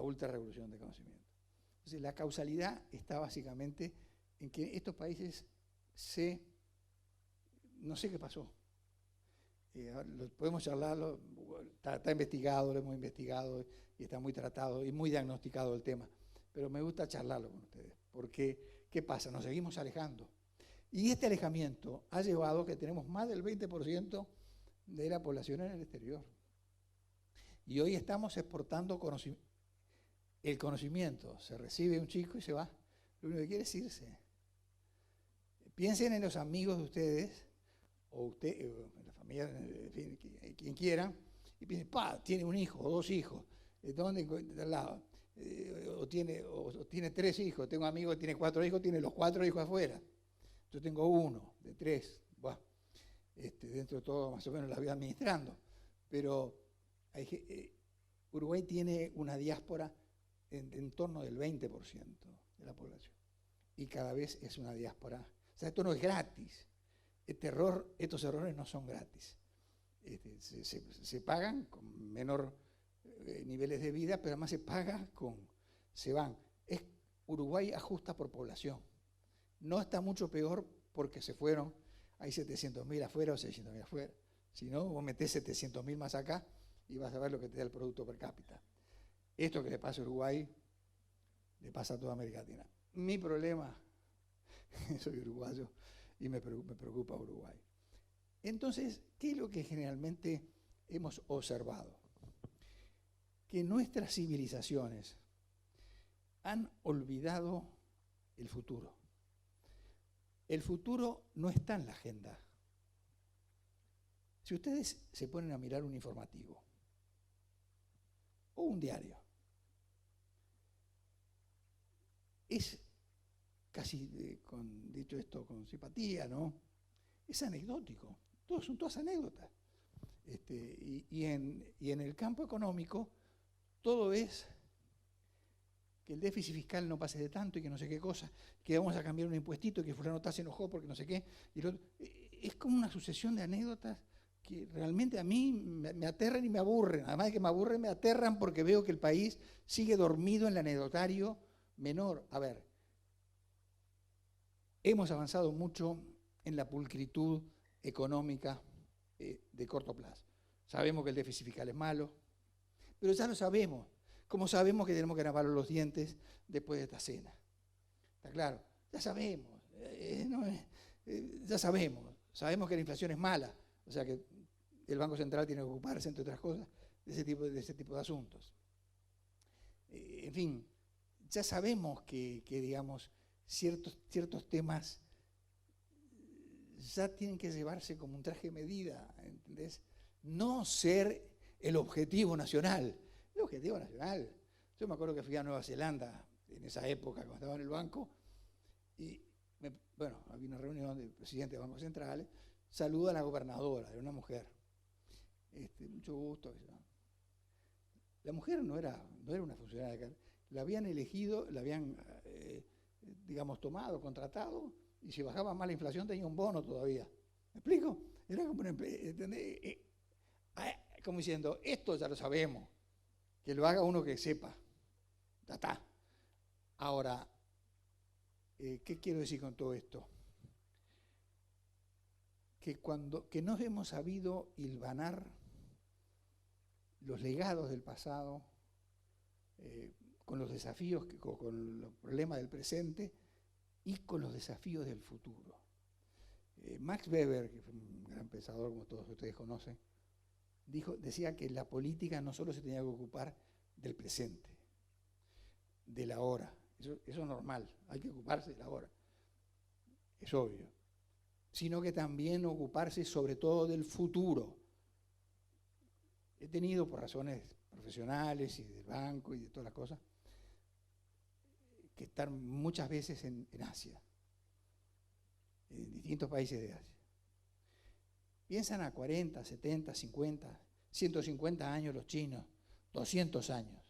ultra revolución del conocimiento. Entonces la causalidad está básicamente en que estos países no sé qué pasó. Podemos charlarlo, está investigado, lo hemos investigado y está muy tratado y muy diagnosticado el tema. Pero me gusta charlarlo con ustedes, porque ¿qué pasa? Nos seguimos alejando. Y este alejamiento ha llevado a que tenemos más del 20% de la población en el exterior. Y hoy estamos exportando conocimiento. El conocimiento, se recibe un chico y se va. Lo único que quiere es irse. Piensen en los amigos de ustedes, o usted, en la familia, en fin, quien quiera, y piensen, tiene un hijo o 2 hijos, ¿dónde? De al lado. O tiene 3 hijos, tengo un amigo que tiene 4 hijos, tiene los 4 hijos afuera. Yo tengo 1 de 3, dentro de todo más o menos la voy administrando. Pero Uruguay tiene una diáspora en torno del 20% de la población. Y cada vez es una diáspora. O sea, esto no es gratis. Estos errores no son gratis. Se pagan con menor niveles de vida, pero además se van. Uruguay ajusta por población. No está mucho peor porque se fueron, hay 700.000 afuera o 600.000 afuera. Si no, vos metés 700.000 más acá y vas a ver lo que te da el producto per cápita. Esto que le pasa a Uruguay, le pasa a toda América Latina. Mi problema, soy uruguayo y me preocupa Uruguay. Entonces, ¿qué es lo que generalmente hemos observado? Que nuestras civilizaciones han olvidado el futuro. El futuro no está en la agenda. Si ustedes se ponen a mirar un informativo o un diario, es casi, dicho esto con simpatía, ¿no? Es anecdótico. Son todas anécdotas. Y en el campo económico, todo es que el déficit fiscal no pase de tanto y que no sé qué cosa, que vamos a cambiar un impuestito y que fulano se enojó porque no sé qué. Es como una sucesión de anécdotas que realmente a mí me aterran y me aburren. Además de que me aburren, me aterran porque veo que el país sigue dormido en el anecdotario menor. A ver, hemos avanzado mucho en la pulcritud económica de corto plazo. Sabemos que el déficit fiscal es malo, pero ya lo sabemos. Como sabemos que tenemos que lavarnos los dientes después de esta cena. ¿Está claro? Ya sabemos. Ya sabemos. Sabemos que la inflación es mala. O sea que el Banco Central tiene que ocuparse, entre otras cosas, de ese tipo de asuntos. En fin, ya sabemos que digamos, ciertos temas ya tienen que llevarse como un traje de medida, ¿entendés? No ser el objetivo nacional. El objetivo nacional. Yo me acuerdo que fui a Nueva Zelanda en esa época, cuando estaba en el banco, y había una reunión del presidente de bancos centrales, saluda a la gobernadora, era una mujer. Mucho gusto. La mujer no era una funcionaria, la habían elegido, la habían, digamos, tomado, contratado, y si bajaba más la inflación tenía un bono todavía. ¿Me explico? Era como como diciendo, esto ya lo sabemos, que lo haga uno que sepa. Ya está. Ahora, ¿qué quiero decir con todo esto? Que no hemos sabido hilvanar los legados del pasado con los desafíos, con los problemas del presente y con los desafíos del futuro. Max Weber, que fue un gran pensador, como todos ustedes conocen, decía que la política no solo se tenía que ocupar del presente, de la hora. Eso es normal, hay que ocuparse de la hora, es obvio. Sino que también ocuparse sobre todo del futuro. He tenido, por razones profesionales y del banco y de todas las cosas, que estar muchas veces en Asia, en distintos países de Asia. Piensan a 40, 70, 50, 150 años los chinos, 200 años.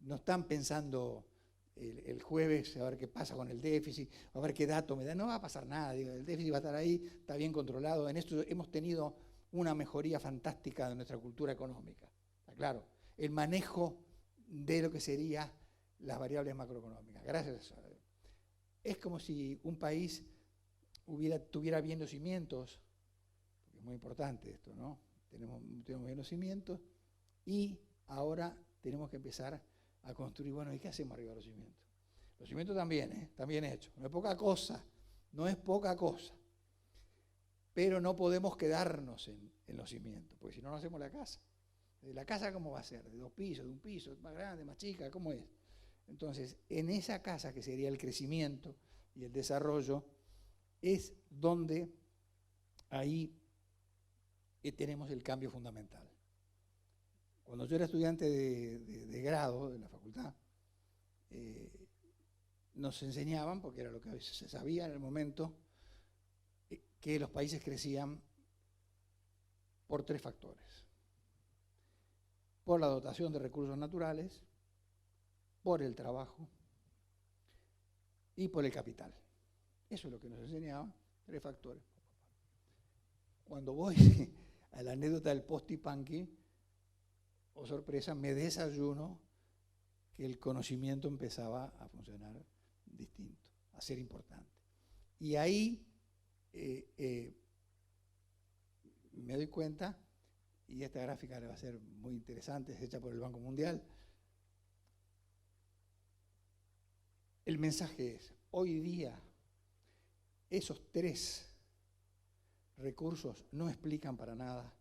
No están pensando el jueves a ver qué pasa con el déficit, a ver qué dato me da. No va a pasar nada, el déficit va a estar ahí, está bien controlado. En esto hemos tenido una mejoría fantástica de nuestra cultura económica. ¿Está claro? El manejo de lo que serían las variables macroeconómicas. Gracias a Dios. Es como si un país tuviera bien los cimientos, porque es muy importante esto, ¿no? Tenemos bien los cimientos y ahora tenemos que empezar a construir. Bueno, ¿y qué hacemos arriba de los cimientos? Los cimientos también hechos. No es poca cosa, pero no podemos quedarnos en los cimientos, porque si no, no hacemos la casa. ¿La casa cómo va a ser? ¿De 2 pisos, de 1 piso, más grande, más chica? ¿Cómo es? Entonces, en esa casa que sería el crecimiento y el desarrollo, es donde ahí tenemos el cambio fundamental. Cuando yo era estudiante de grado de la facultad, nos enseñaban, porque era lo que se sabía en el momento, que los países crecían por 3 factores. Por la dotación de recursos naturales, por el trabajo y por el capital. Eso es lo que nos enseñaban, 3 factores. Cuando voy a la anécdota del Posti Panqui, oh sorpresa, me desayuno que el conocimiento empezaba a funcionar distinto, a ser importante. Y ahí me doy cuenta, y esta gráfica le va a ser muy interesante, es hecha por el Banco Mundial. El mensaje es, hoy día, esos 3 recursos no explican para nada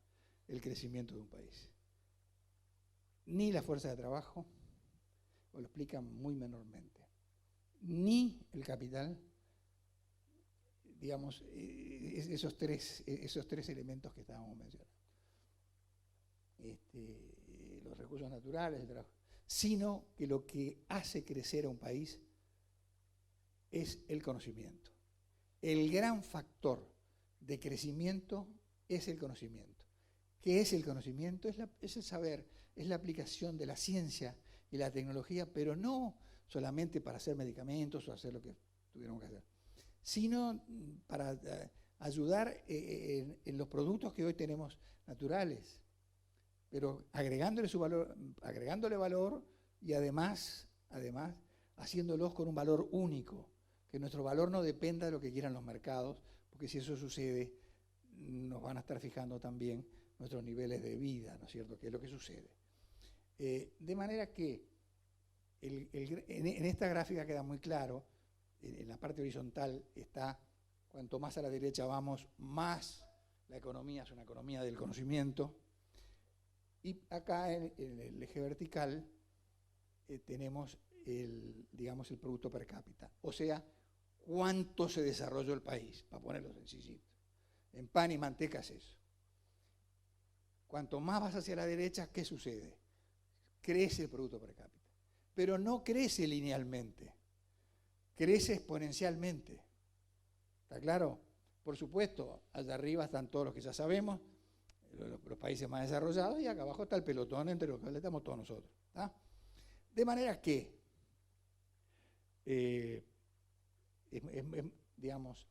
el crecimiento de un país. Ni la fuerza de trabajo, o lo explican muy menormente, ni el capital, digamos, esos tres elementos que estábamos mencionando. Los recursos naturales, el trabajo, sino que lo que hace crecer a un país es el conocimiento. El gran factor de crecimiento es el conocimiento. ¿Qué es el conocimiento? Es el saber, es la aplicación de la ciencia y la tecnología, pero no solamente para hacer medicamentos o hacer lo que tuviéramos que hacer, sino para ayudar en los productos que hoy tenemos naturales, pero agregándole valor y además haciéndolos con un valor único, que nuestro valor no dependa de lo que quieran los mercados, porque si eso sucede, nos van a estar fijando también nuestros niveles de vida, ¿no es cierto?, que es lo que sucede. De manera que en esta gráfica queda muy claro, en la parte horizontal está, cuanto más a la derecha vamos, más la economía es una economía del conocimiento, y acá en el eje vertical tenemos el producto per cápita, o sea, cuánto se desarrolló el país, para ponerlo sencillito. En pan y manteca es eso. Cuanto más vas hacia la derecha, ¿qué sucede? Crece el producto per cápita, pero no crece linealmente, crece exponencialmente. ¿Está claro? Por supuesto, allá arriba están todos los que ya sabemos, los países más desarrollados, y acá abajo está el pelotón entre los que estamos todos nosotros. ¿Está? De manera que, digamos,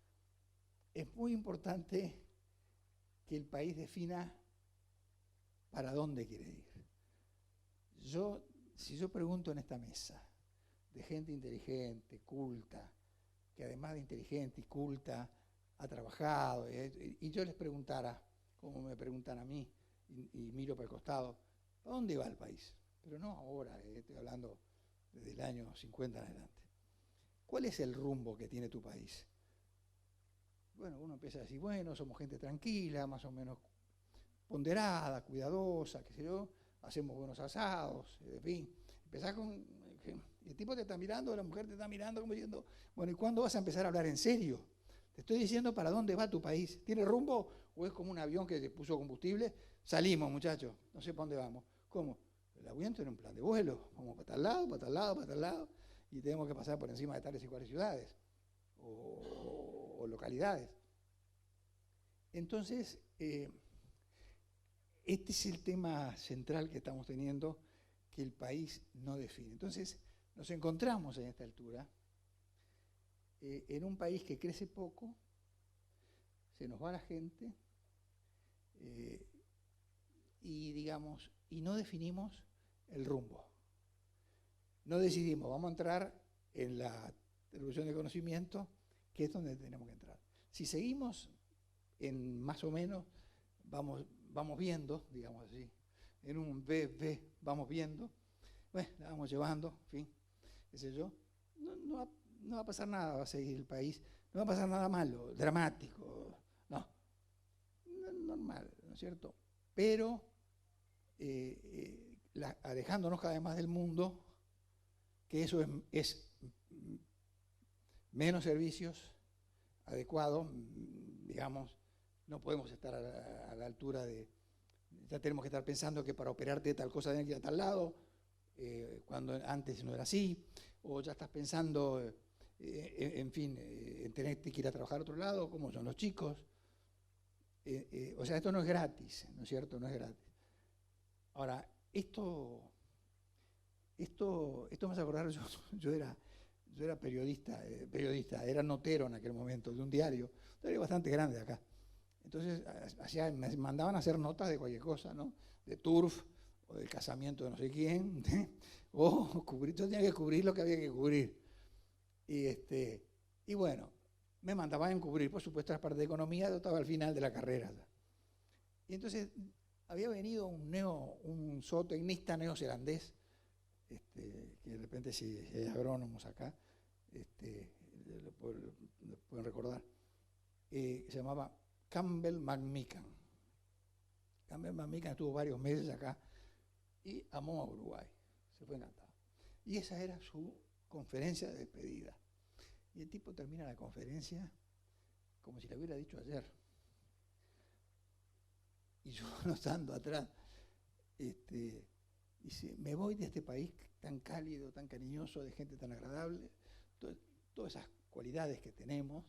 es muy importante que el país defina para dónde quiere ir. Si yo pregunto en esta mesa de gente inteligente, culta, que además de inteligente y culta ha trabajado, y yo les preguntara, como me preguntan a mí, y miro para el costado, ¿para dónde va el país? Pero no ahora, estoy hablando desde el año 50 en adelante. ¿Cuál es el rumbo que tiene tu país? Bueno, uno empieza a decir, bueno, somos gente tranquila, más o menos ponderada, cuidadosa, qué sé yo, hacemos buenos asados, en fin. Empezás con... El tipo te está mirando, la mujer te está mirando como diciendo, bueno, ¿y cuándo vas a empezar a hablar en serio? Te estoy diciendo para dónde va tu país. ¿Tiene rumbo o es como un avión que se puso combustible? Salimos, muchachos, no sé para dónde vamos. ¿Cómo? El avión tiene un plan de vuelo, vamos para tal lado, para tal lado, para tal lado, y tenemos que pasar por encima de tales y cuales ciudades o localidades. Entonces, este es el tema central que estamos teniendo, que el país no define. Entonces, nos encontramos en esta altura, en un país que crece poco, se nos va la gente, y no definimos el rumbo. No decidimos, vamos a entrar en la revolución de conocimiento, que es donde tenemos que entrar. Si seguimos en más o menos, vamos viendo, digamos así, en un B, vamos viendo, bueno, la vamos llevando, en fin, qué sé yo, no va a pasar nada, va a seguir el país, no va a pasar nada malo, dramático, no, normal, ¿no es cierto? Pero alejándonos cada vez más del mundo, que eso es menos servicios adecuados, digamos, no podemos estar a la altura de, ya tenemos que estar pensando que para operarte tal cosa tiene que ir a tal lado, cuando antes no era así, o ya estás pensando, en fin, en tener que ir a trabajar a otro lado, como son los chicos. O sea, esto no es gratis, ¿no es cierto? No es gratis. Ahora, esto me hace acordar, yo era periodista, era notero en aquel momento de un diario bastante grande acá. Entonces me mandaban a hacer notas de cualquier cosa, ¿no? De turf, o del casamiento de no sé quién, o cubrir, yo tenía que cubrir lo que había que cubrir. Y bueno, me mandaban a cubrir, por supuesto, la parte de economía, yo estaba al final de la carrera. Y entonces había venido un zootecnista neozelandés, que de repente si hay agrónomos acá, lo pueden recordar, se llamaba Campbell McMican. Campbell McMican estuvo varios meses acá y amó a Uruguay, se fue encantado. Y esa era su conferencia de despedida. Y el tipo termina la conferencia como si la hubiera dicho ayer. Y yo no estando atrás, dice, me voy de este país tan cálido, tan cariñoso, de gente tan agradable, todas esas cualidades que tenemos,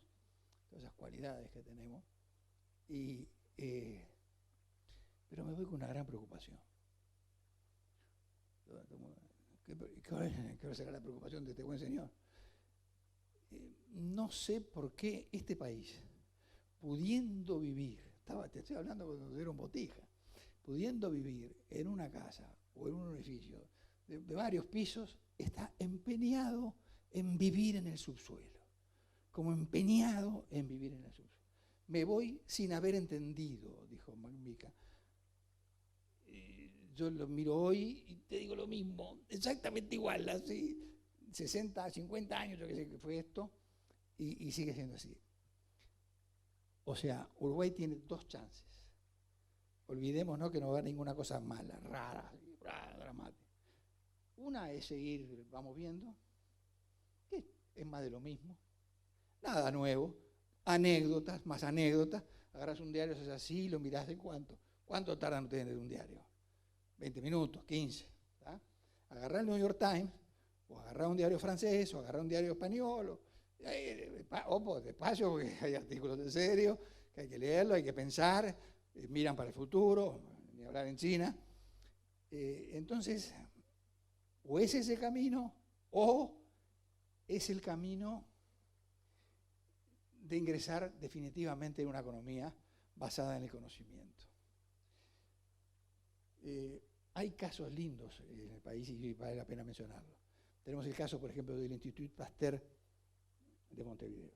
pero me voy con una gran preocupación. ¿Qué será la preocupación de este buen señor? No sé por qué este país, pudiendo vivir, te estoy hablando cuando era un botija, pudiendo vivir en una casa o en un edificio de varios pisos, está empeñado en vivir en el subsuelo, como empeñado en vivir en el subsuelo. Me voy sin haber entendido, dijo McMican. Yo lo miro hoy y te digo lo mismo, exactamente igual, así, 60, 50 años, yo que sé que fue esto, y sigue siendo así. O sea, Uruguay tiene dos chances. Olvidémonos que no va a haber ninguna cosa mala, rara, dramática. Una es seguir, vamos viendo, que es más de lo mismo, nada nuevo, anécdotas, más anécdotas. Agarras un diario, haces así, lo mirás de cuánto. ¿Cuánto tardan ustedes en tener un diario? 20 minutos, 15. ¿Tá? Agarrar el New York Times, o agarrar un diario francés, o agarrar un diario español, pues despacio, porque hay artículos de serio, que hay que leerlo, hay que pensar, miran para el futuro, ni hablar en China. Entonces, o es ese camino, o es el camino de ingresar definitivamente en una economía basada en el conocimiento. Hay casos lindos en el país y vale la pena mencionarlo. Tenemos el caso, por ejemplo, del Institut Pasteur de Montevideo,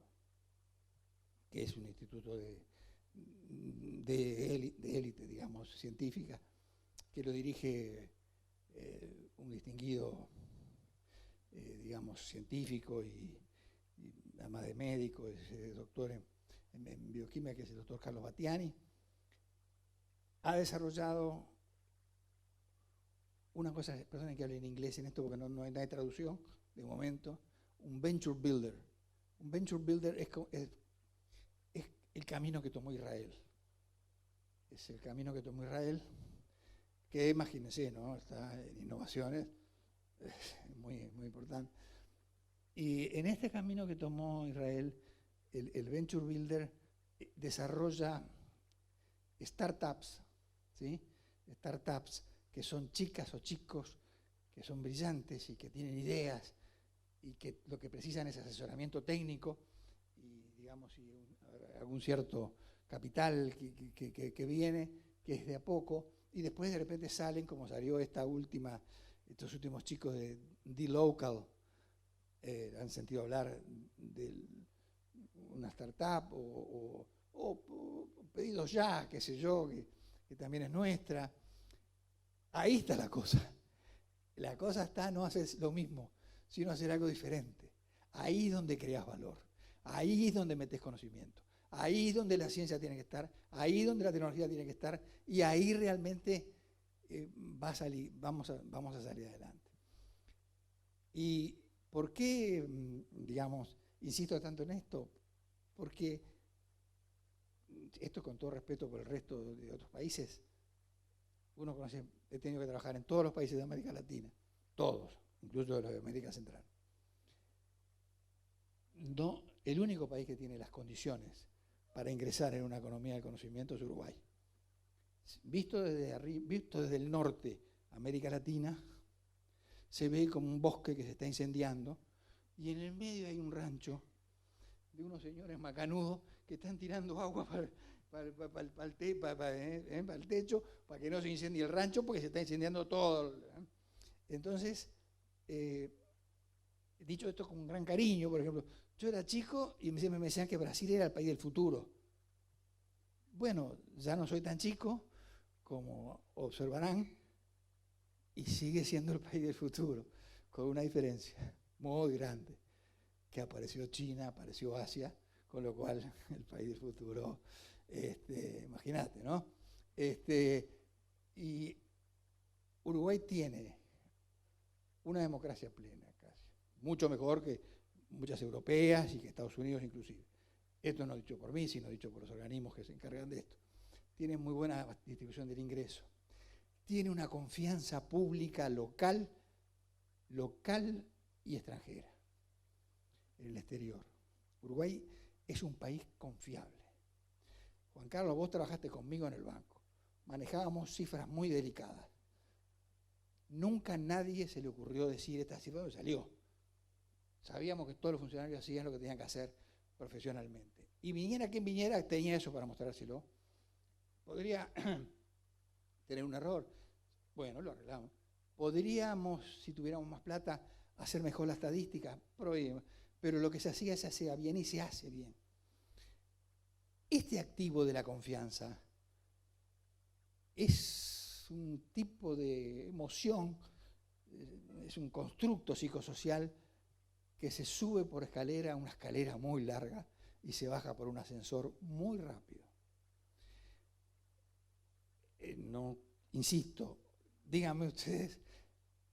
que es un instituto de élite, digamos, científica, que lo dirige un distinguido, digamos, científico y además de médico, es doctor en bioquímica, que es el doctor Carlos Battiani. Ha desarrollado una cosa, personas que hablen en inglés en esto porque no hay traducción de momento, un venture builder. Un venture builder es el camino que tomó Israel. Es el camino que tomó Israel, que imagínense, ¿no? Está en innovaciones, es muy, muy importante. Y en este camino que tomó Israel, el venture builder desarrolla startups, ¿sí? Startups que son chicas o chicos que son brillantes y que tienen ideas y que lo que precisan es asesoramiento técnico y, digamos, y algún cierto capital que viene, que es de a poco, y después de repente salen, como salió estos últimos chicos de D-Local, han sentido hablar de una startup o Pedidos Ya, qué sé yo, que también es nuestra. Ahí está la cosa. La cosa está no hacer lo mismo, sino hacer algo diferente. Ahí es donde creas valor. Ahí es donde metes conocimiento. Ahí es donde la ciencia tiene que estar. Ahí es donde la tecnología tiene que estar. Y ahí realmente vamos a salir adelante. ¿Y por qué, digamos, insisto tanto en esto? Porque esto, con todo respeto por el resto de otros países, uno conoce, he tenido que trabajar en todos los países de América Latina, todos, incluso los de América Central. No, el único país que tiene las condiciones para ingresar en una economía del conocimiento es Uruguay. Visto desde el norte, América Latina, se ve como un bosque que se está incendiando y en el medio hay un rancho de unos señores macanudos que están tirando agua para el techo, para que no se incendie el rancho, porque se está incendiando todo. Entonces, dicho esto con gran cariño, por ejemplo, yo era chico y me decían que Brasil era el país del futuro. Bueno, ya no soy tan chico, como observarán, y sigue siendo el país del futuro, con una diferencia muy grande, que apareció China, apareció Asia, con lo cual el país del futuro, imagínate, ¿no? Y Uruguay tiene una democracia plena casi, mucho mejor que muchas europeas y que Estados Unidos inclusive. Esto no dicho por mí, sino dicho por los organismos que se encargan de esto. Tiene muy buena distribución del ingreso. Tiene una confianza pública local y extranjera, en el exterior. Uruguay es un país confiable. Juan Carlos, vos trabajaste conmigo en el banco. Manejábamos cifras muy delicadas. Nunca a nadie se le ocurrió decir esta cifra, no salió. Sabíamos que todos los funcionarios hacían lo que tenían que hacer profesionalmente. Y viniera quien viniera, tenía eso para mostrárselo. Podría tener un error. Bueno, lo arreglamos. Podríamos, si tuviéramos más plata, hacer mejor la estadística, pero lo que se hacía bien y se hace bien. Este activo de la confianza es un tipo de emoción, es un constructo psicosocial que se sube por escalera, una escalera muy larga, y se baja por un ascensor muy rápido. No, insisto, díganme ustedes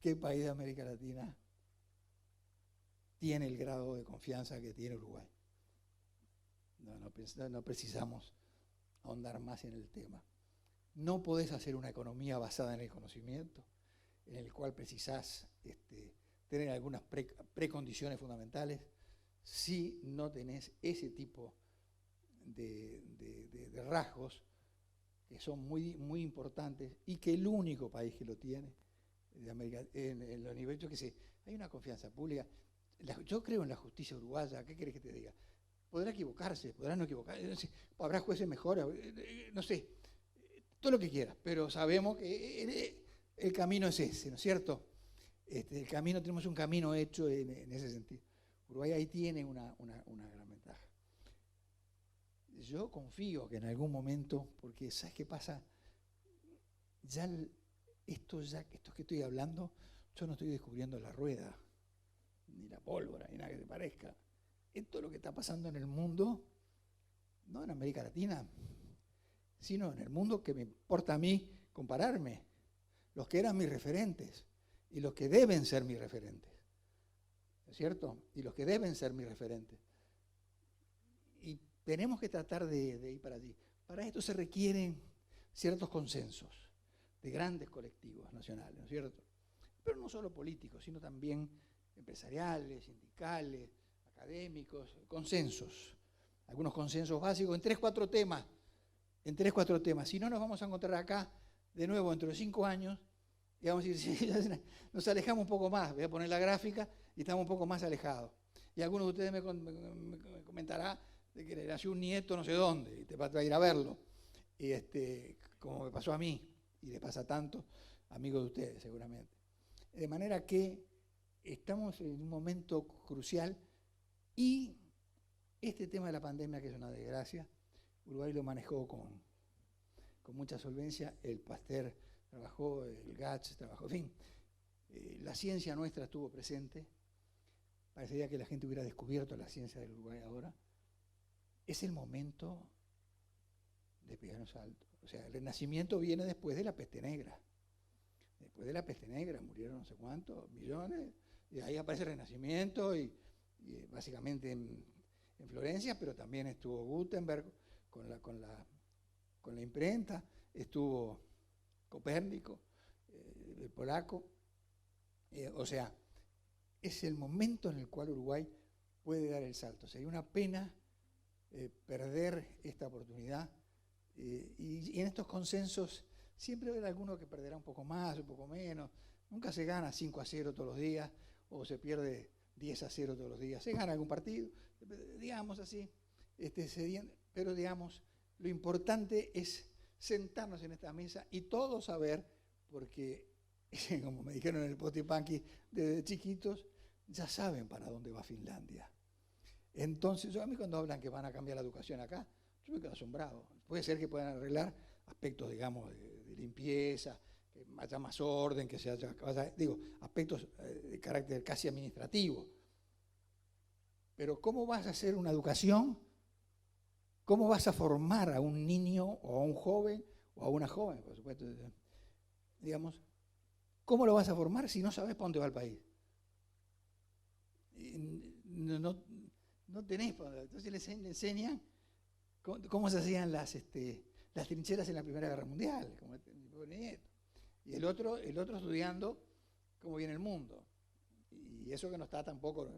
qué país de América Latina tiene el grado de confianza que tiene Uruguay. No precisamos ahondar más en el tema. No podés hacer una economía basada en el conocimiento, en el cual precisás tener algunas precondiciones fundamentales, si no tenés ese tipo de rasgos que son muy, muy importantes y que el único país que lo tiene de América, en los niveles, yo qué sé, hay una confianza pública. Yo creo en la justicia uruguaya, ¿qué querés que te diga? Podrá equivocarse, podrá no equivocarse, no sé, habrá jueces mejores, no sé, todo lo que quieras, pero sabemos que el camino es ese, ¿no es cierto? Tenemos un camino hecho en ese sentido. Uruguay ahí tiene una gran ventaja. Yo confío que en algún momento, porque ¿sabes qué pasa? Esto que estoy hablando, yo no estoy descubriendo la rueda, ni la pólvora, ni nada que te parezca. Esto es lo que está pasando en el mundo, no en América Latina, sino en el mundo que me importa a mí compararme, los que eran mis referentes y los que deben ser mis referentes, ¿no es cierto? Y los que deben ser mis referentes. Y tenemos que tratar de ir para allí. Para esto se requieren ciertos consensos de grandes colectivos nacionales, ¿no es cierto? Pero no solo políticos, sino también empresariales, sindicales, académicos, consensos. Algunos consensos básicos en 3-4 temas. Si no, nos vamos a encontrar acá de nuevo dentro de 5 años y vamos a decir, sí, nos alejamos un poco más. Voy a poner la gráfica y estamos un poco más alejados. Y algunos de ustedes me comentará de que le nació un nieto no sé dónde y te va a ir a verlo. Y como me pasó a mí y le pasa a tantos amigos de ustedes seguramente. De manera que estamos en un momento crucial y este tema de la pandemia, que es una desgracia, Uruguay lo manejó con mucha solvencia, el Pasteur trabajó, el GATS trabajó, en fin, la ciencia nuestra estuvo presente, parecería que la gente hubiera descubierto la ciencia del Uruguay ahora. Es el momento de pegar un salto. O sea, el renacimiento viene después de la peste negra. Después de la peste negra murieron no sé cuántos millones, y ahí aparece el renacimiento, y básicamente en Florencia, pero también estuvo Gutenberg con la imprenta, estuvo Copérnico, el polaco. O sea, es el momento en el cual Uruguay puede dar el salto. Sería una pena perder esta oportunidad. Y en estos consensos siempre va a haber alguno que perderá un poco más, un poco menos. Nunca se gana 5-0 todos los días o se pierde 10-0 todos los días. Se gana algún partido, digamos así, pero digamos, Lo importante es sentarnos en esta mesa y todos saber, porque como me dijeron en el Postipanqui, desde chiquitos ya saben para dónde va Finlandia. Entonces, a mí cuando hablan que van a cambiar la educación acá, yo me quedo asombrado. Puede ser que puedan arreglar aspectos, digamos, de limpieza, que haya más orden, que se haya, digo, aspectos de carácter casi administrativo. Pero ¿cómo vas a hacer una educación? ¿Cómo vas a formar a un niño o a un joven o a una joven, por supuesto? Digamos, ¿cómo lo vas a formar si no sabes para dónde va el país? No tenés para dónde. Entonces le enseñan cómo se hacían las trincheras en la Primera Guerra Mundial, como mi pobre nieto. Y el otro estudiando cómo viene el mundo. Y eso que no está tampoco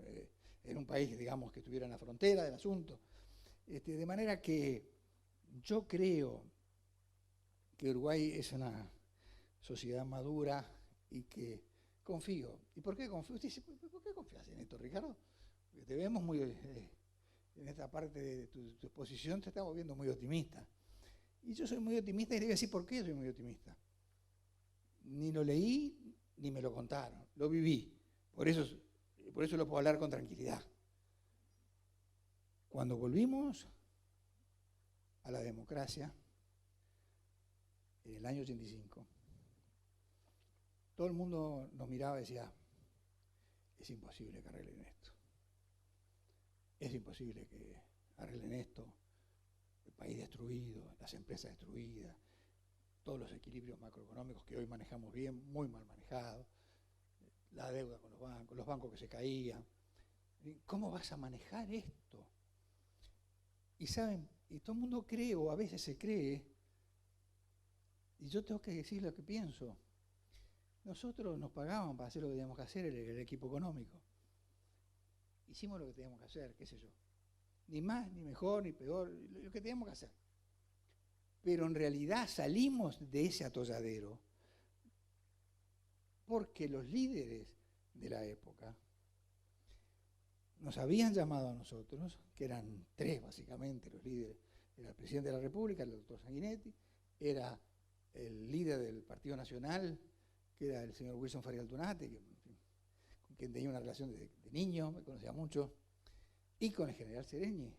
en un país, digamos, que estuviera en la frontera del asunto. De manera que yo creo que Uruguay es una sociedad madura y que confío. ¿Y por qué confío? Usted dice, ¿por qué confías en esto, Ricardo? Porque te vemos muy, en esta parte de tu exposición te estamos viendo muy optimista. Y yo soy muy optimista y le voy a decir por qué soy muy optimista. Ni lo leí ni me lo contaron, lo viví. Por eso lo puedo hablar con tranquilidad. Cuando volvimos a la democracia, en el año 85, todo el mundo nos miraba y decía, es imposible que arreglen esto. Es imposible que arreglen esto. El país destruido, las empresas destruidas, todos los equilibrios macroeconómicos que hoy manejamos bien, muy mal manejados, la deuda con los bancos que se caían. ¿Cómo vas a manejar esto? Y saben, y todo el mundo cree, o a veces se cree, y yo tengo que decir lo que pienso. Nosotros nos pagaban para hacer lo que teníamos que hacer, el equipo económico. Hicimos lo que teníamos que hacer, qué sé yo. Ni más, ni mejor, ni peor, lo que teníamos que hacer. Pero en realidad salimos de ese atolladero porque los líderes de la época nos habían llamado a nosotros, que eran tres básicamente los líderes. Era el presidente de la República, el doctor Sanguinetti, era el líder del Partido Nacional, que era el señor Wilson Farias Aldunate, con quien tenía una relación de niño, me conocía mucho, y con el general Sereñi.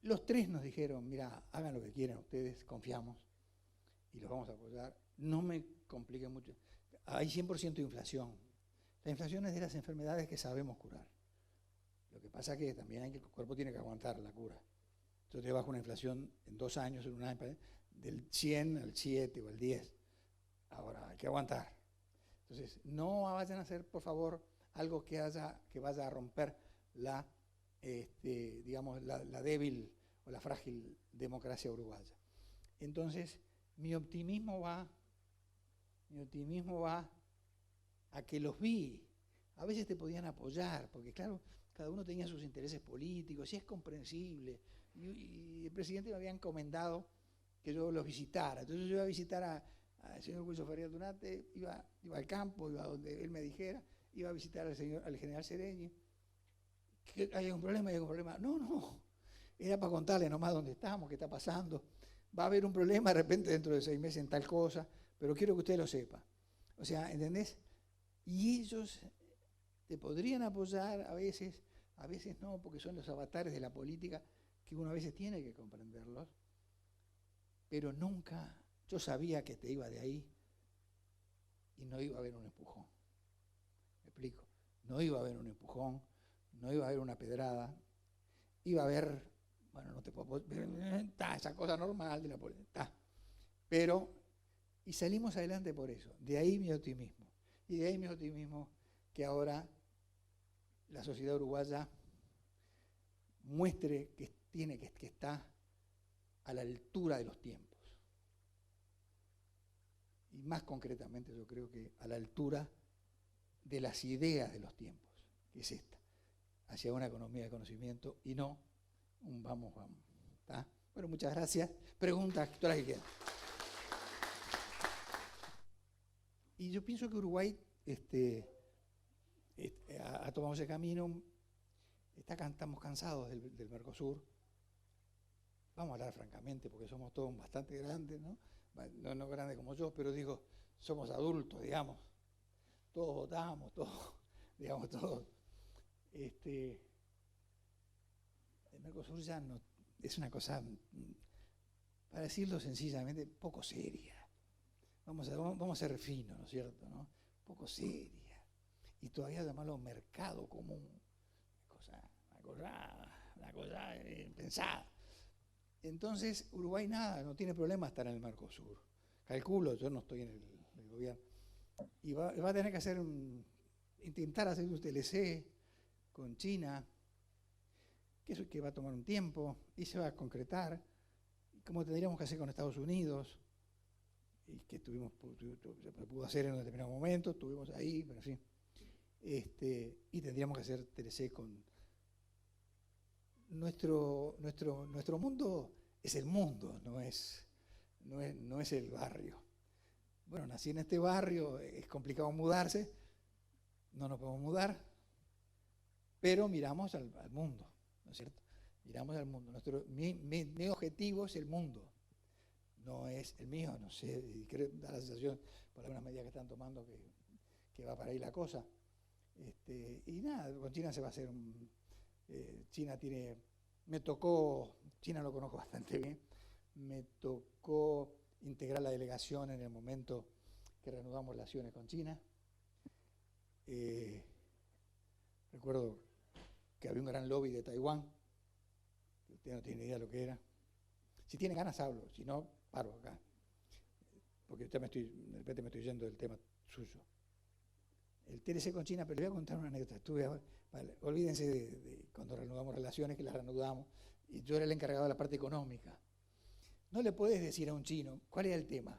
Los tres nos dijeron, mira, hagan lo que quieran ustedes, confiamos y los vamos a apoyar. No me compliquen mucho. Hay 100% de inflación. La inflación es de las enfermedades que sabemos curar. Lo que pasa es que también el cuerpo tiene que aguantar la cura. Entonces te baja una inflación en 2 años, en un año, del 100 al 7 o al 10. Ahora hay que aguantar. Entonces no vayan a hacer, por favor, algo que vaya a romper la débil o la frágil democracia uruguaya. Entonces, mi optimismo va a que los vi. A veces te podían apoyar, porque claro, cada uno tenía sus intereses políticos, y es comprensible. Y el presidente me había encomendado que yo los visitara. Entonces yo iba a visitar al señor Wilson Farias Aldunate, iba al campo, iba a donde él me dijera, iba a visitar al general Sereñi. ¿Que hay un problema? ¿Hay un problema? No. Era para contarle nomás dónde estamos, qué está pasando. Va a haber un problema de repente dentro de 6 meses en tal cosa, pero quiero que usted lo sepa. O sea, ¿entendés? Y ellos te podrían apoyar a veces no, porque son los avatares de la política que uno a veces tiene que comprenderlos. Pero nunca, yo sabía que te iba de ahí y no iba a haber un empujón. ¿Me explico? No iba a haber un empujón, no iba a haber una pedrada, iba a haber, bueno, no te puedo, esa cosa normal de la política, pero, y salimos adelante por eso. De ahí mi optimismo. Y de ahí mi optimismo que ahora la sociedad uruguaya muestre que está a la altura de los tiempos. Y más concretamente yo creo que a la altura de las ideas de los tiempos, que es esta, hacia una economía de conocimiento y no un vamos. ¿Tá? Bueno, muchas gracias. Preguntas, todas las que quieran. Y yo pienso que Uruguay ha tomado ese camino, estamos cansados del Mercosur, vamos a hablar francamente, porque somos todos bastante grandes, ¿no? No grandes como yo, pero digo, somos adultos, digamos. Todos votamos, todos, digamos, todos. El Mercosur ya no, es una cosa, para decirlo sencillamente, poco seria. Vamos a ser finos, ¿no es cierto? ¿No? Poco seria. Y todavía llamarlo mercado común. Una cosa pensada. Entonces, Uruguay no tiene problema estar en el Mercosur. Calculo, yo no estoy en el gobierno. Y va a tener que intentar hacer un TLC con China, que va a tomar un tiempo y se va a concretar, como tendríamos que hacer con Estados Unidos, y que se pudo hacer en un determinado momento, estuvimos ahí, pero en fin. Y tendríamos que hacer TLC con nuestro mundo. Es el mundo, no es el barrio. Bueno, nací en este barrio, es complicado mudarse, no nos podemos mudar, pero miramos al mundo, ¿no es cierto? Miramos al mundo. Mi objetivo es el mundo, no es el mío, no sé, y creo, da la sensación por algunas medidas que están tomando que va para ahí la cosa. Y nada, con China se va a hacer China lo conozco bastante bien, me tocó integrar la delegación en el momento que reanudamos relaciones con China. Recuerdo que había un gran lobby de Taiwán, que usted no tiene idea de lo que era. Si tiene ganas hablo, si no, paro acá, porque de repente me estoy yendo del tema suyo. El TLC con China, pero le voy a contar una anécdota. Olvídense de cuando reanudamos relaciones, que las reanudamos, y yo era el encargado de la parte económica. No le podés decir a un chino, ¿cuál era el tema?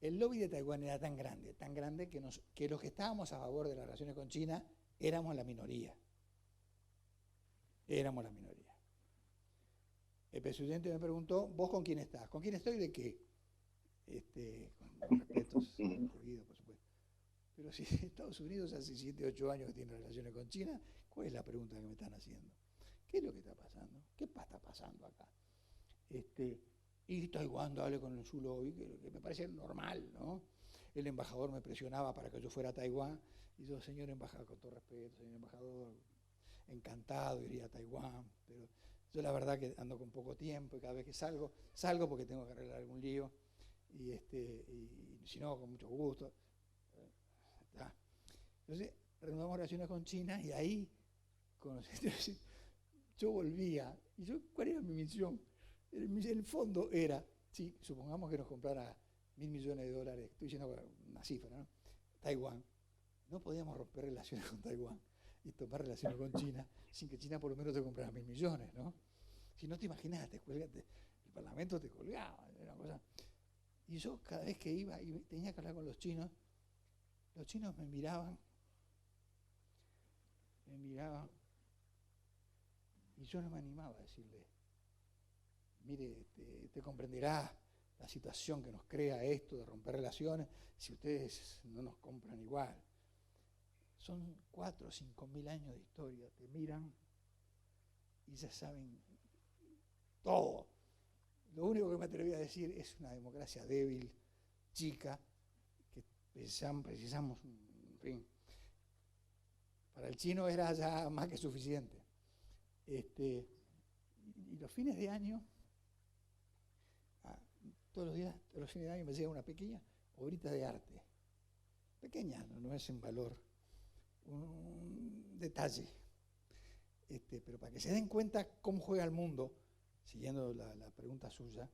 El lobby de Taiwán era tan grande que los que estábamos a favor de las relaciones con China éramos la minoría. Éramos la minoría. El presidente me preguntó, ¿vos con quién estás? ¿Con quién estoy de qué? Con respetos debidos, por supuesto. Pero si Estados Unidos hace 7, 8 años que tiene relaciones con China, ¿cuál es la pregunta que me están haciendo? ¿Qué es lo que está pasando? ¿Qué está pasando acá? Y Taiwán hable con su lobby, que me parece normal, ¿no? El embajador me presionaba para que yo fuera a Taiwán, y yo, señor embajador, con todo respeto, señor embajador, encantado, iría a Taiwán, pero yo la verdad que ando con poco tiempo, y cada vez que salgo porque tengo que arreglar algún lío, y si no, con mucho gusto. Entonces, reanudamos relaciones con China, y ahí yo volvía, y ¿cuál era mi misión? El fondo era, sí, supongamos que nos comprara $1.000 millones, estoy diciendo una cifra, ¿no? Taiwán. No podíamos romper relaciones con Taiwán y tomar relaciones con China sin que China por lo menos te comprara $1.000 millones, ¿no? Si no te imaginas, el Parlamento te colgaba, era una cosa. Y yo cada vez que iba y tenía que hablar con los chinos me miraban, y yo no me animaba a decirle, mire, te comprenderá la situación que nos crea esto de romper relaciones si ustedes no nos compran igual. Son 4 o 5 mil años de historia, te miran y ya saben todo. Lo único que me atreví a decir es una democracia débil, chica, que precisamos, en fin. Para el chino era ya más que suficiente. Y los fines de año, todos los fines de año me llega una pequeña obrita de arte. Pequeña, no es en valor, un detalle. Pero para que se den cuenta cómo juega el mundo, siguiendo la pregunta suya,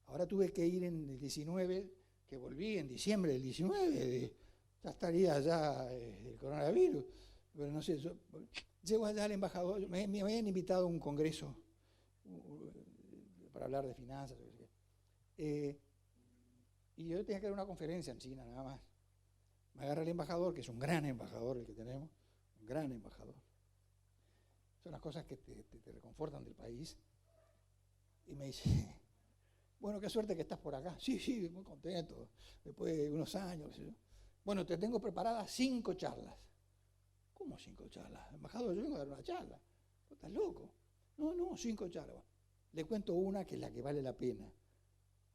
ahora tuve que ir en el 19, que volví en diciembre del 19, ya estaría el coronavirus, pero no sé, llego allá al embajador, me habían invitado a un congreso para hablar de finanzas, y yo tenía que dar una conferencia en China nada más. Me agarra el embajador, que es un gran embajador el que tenemos, un gran embajador. Son las cosas que te reconfortan del país. Y me dice, bueno, qué suerte que estás por acá. Sí, muy contento, después de unos años, qué sé yo. Bueno, te tengo preparadas 5 charlas. ¿Cómo 5 charlas? Embajador, yo vengo a dar una charla. ¿Estás loco? No, 5 charlas. Le cuento una que es la que vale la pena,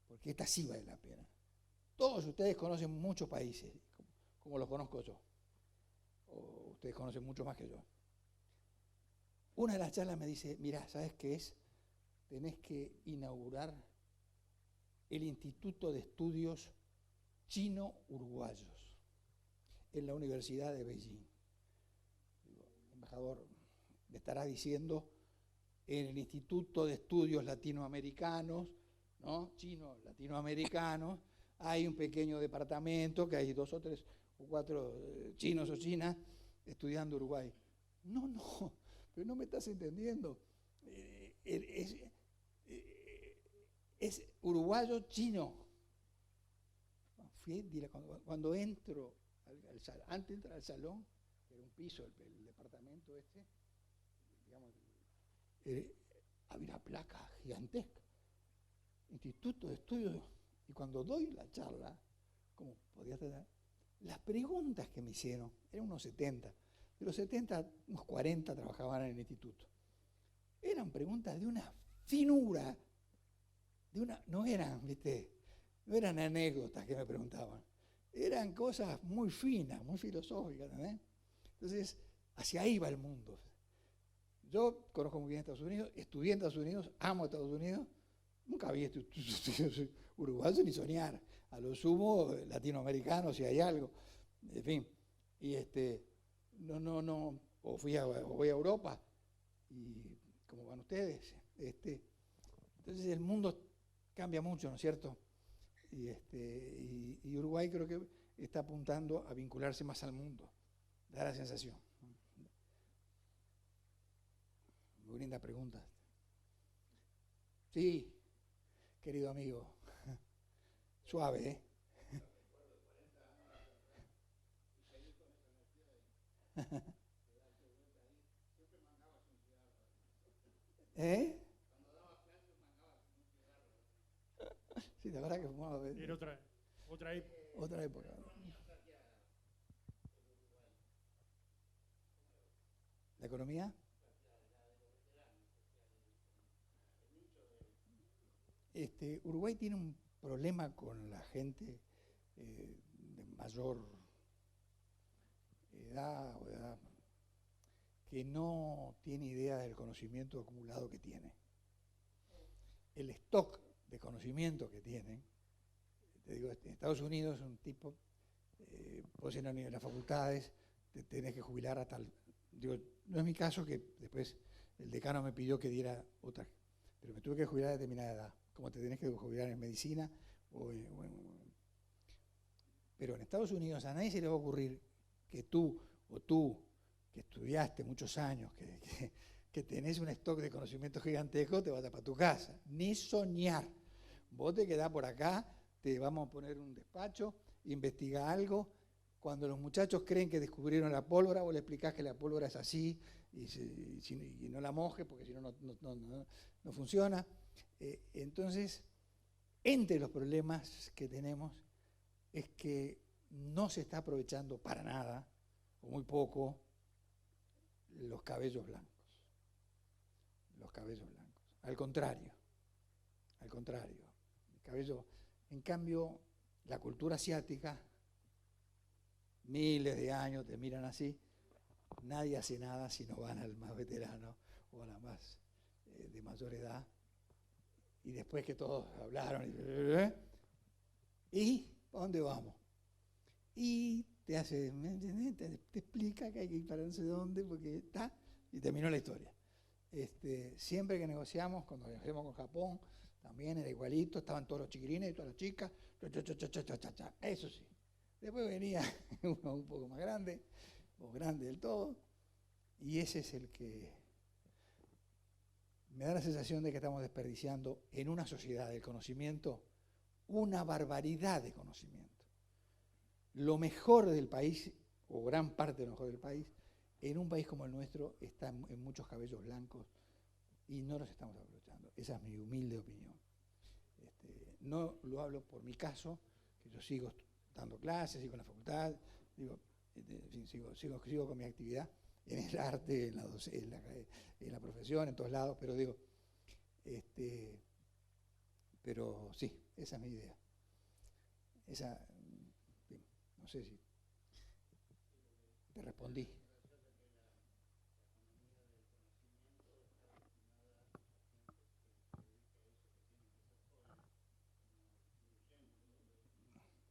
porque esta sí vale la pena. Todos ustedes conocen muchos países, como los conozco yo, o ustedes conocen mucho más que yo. Una de las charlas me dice, mira, ¿sabes qué es? Tenés que inaugurar el Instituto de Estudios Chino-Uruguayos en la Universidad de Beijing. Digo, embajador, me estará diciendo en el Instituto de Estudios Latinoamericanos, ¿no? Chinos latinoamericanos, hay un pequeño departamento que hay 2 o 3 o 4 chinos o chinas estudiando Uruguay. No, pero no me estás entendiendo. Es uruguayo chino. Cuando entro, antes de entrar al salón, que era un piso, el departamento este, digamos, había una placa gigantesca, Instituto de Estudios, y cuando doy la charla, como podía tener, las preguntas que me hicieron, eran unos 70, de los 70, unos 40 trabajaban en el instituto. Eran preguntas de una finura, no eran, ¿viste? No eran anécdotas que me preguntaban, eran cosas muy finas, muy filosóficas, ¿entendés? Entonces, hacia ahí va el mundo. Yo conozco muy bien Estados Unidos, estudié en Estados Unidos, amo Estados Unidos, nunca vi uruguayo ni soñar, a lo sumo latinoamericano si hay algo, en fin, y no, voy a Europa, y como van ustedes, entonces el mundo cambia mucho, ¿no es cierto? Y Uruguay creo que está apuntando a vincularse más al mundo, da la sensación. Muy linda pregunta. Sí, querido amigo, suave, ¿eh? ¿Eh? Sí, la verdad que fumaba. Era otra época. ¿La economía? Uruguay tiene un problema con la gente de mayor edad o edad que no tiene idea del conocimiento acumulado que tiene. El stock de conocimiento que tienen, te digo, en Estados Unidos un tipo, vos en las facultades te tenés que jubilar a tal, digo, no es mi caso que después el decano me pidió que diera otra, pero me tuve que jubilar a determinada edad, como te tenés que jubilar en medicina, pero en Estados Unidos a nadie se le va a ocurrir que tú, que estudiaste muchos años, que tenés un stock de conocimiento gigantesco, te vayas para tu casa, ni soñar. Vos te quedás por acá, te vamos a poner un despacho, investiga algo. Cuando los muchachos creen que descubrieron la pólvora, vos le explicás que la pólvora es así y no la mojes porque si no, no funciona. Entonces, entre los problemas que tenemos es que no se está aprovechando para nada, o muy poco, los cabellos blancos. Los cabellos blancos. Al contrario, el cabello, en cambio, la cultura asiática, miles de años te miran así, nadie hace nada si no van al más veterano o a la más de mayor edad, y después que todos hablaron, ¿y para dónde vamos? Y te hace, te explica que hay que ir para no sé dónde, porque está, y terminó la historia. Siempre que negociamos, cuando negociamos con Japón, también era igualito, estaban todos los chiquirines y todas las chicas, eso sí. Después venía uno un poco más grande, o grande del todo, y ese es el que me da la sensación de que estamos desperdiciando en una sociedad del conocimiento una barbaridad de conocimiento. Lo mejor del país, o gran parte de lo mejor del país, en un país como el nuestro está en muchos cabellos blancos y no los estamos aprovechando. Esa es mi humilde opinión. No lo hablo por mi caso, que yo sigo dando clases, sigo en la facultad, digo, en fin, sigo con mi actividad en el arte, en la profesión, en todos lados, pero digo, Pero sí, esa es mi idea. No sé si te respondí.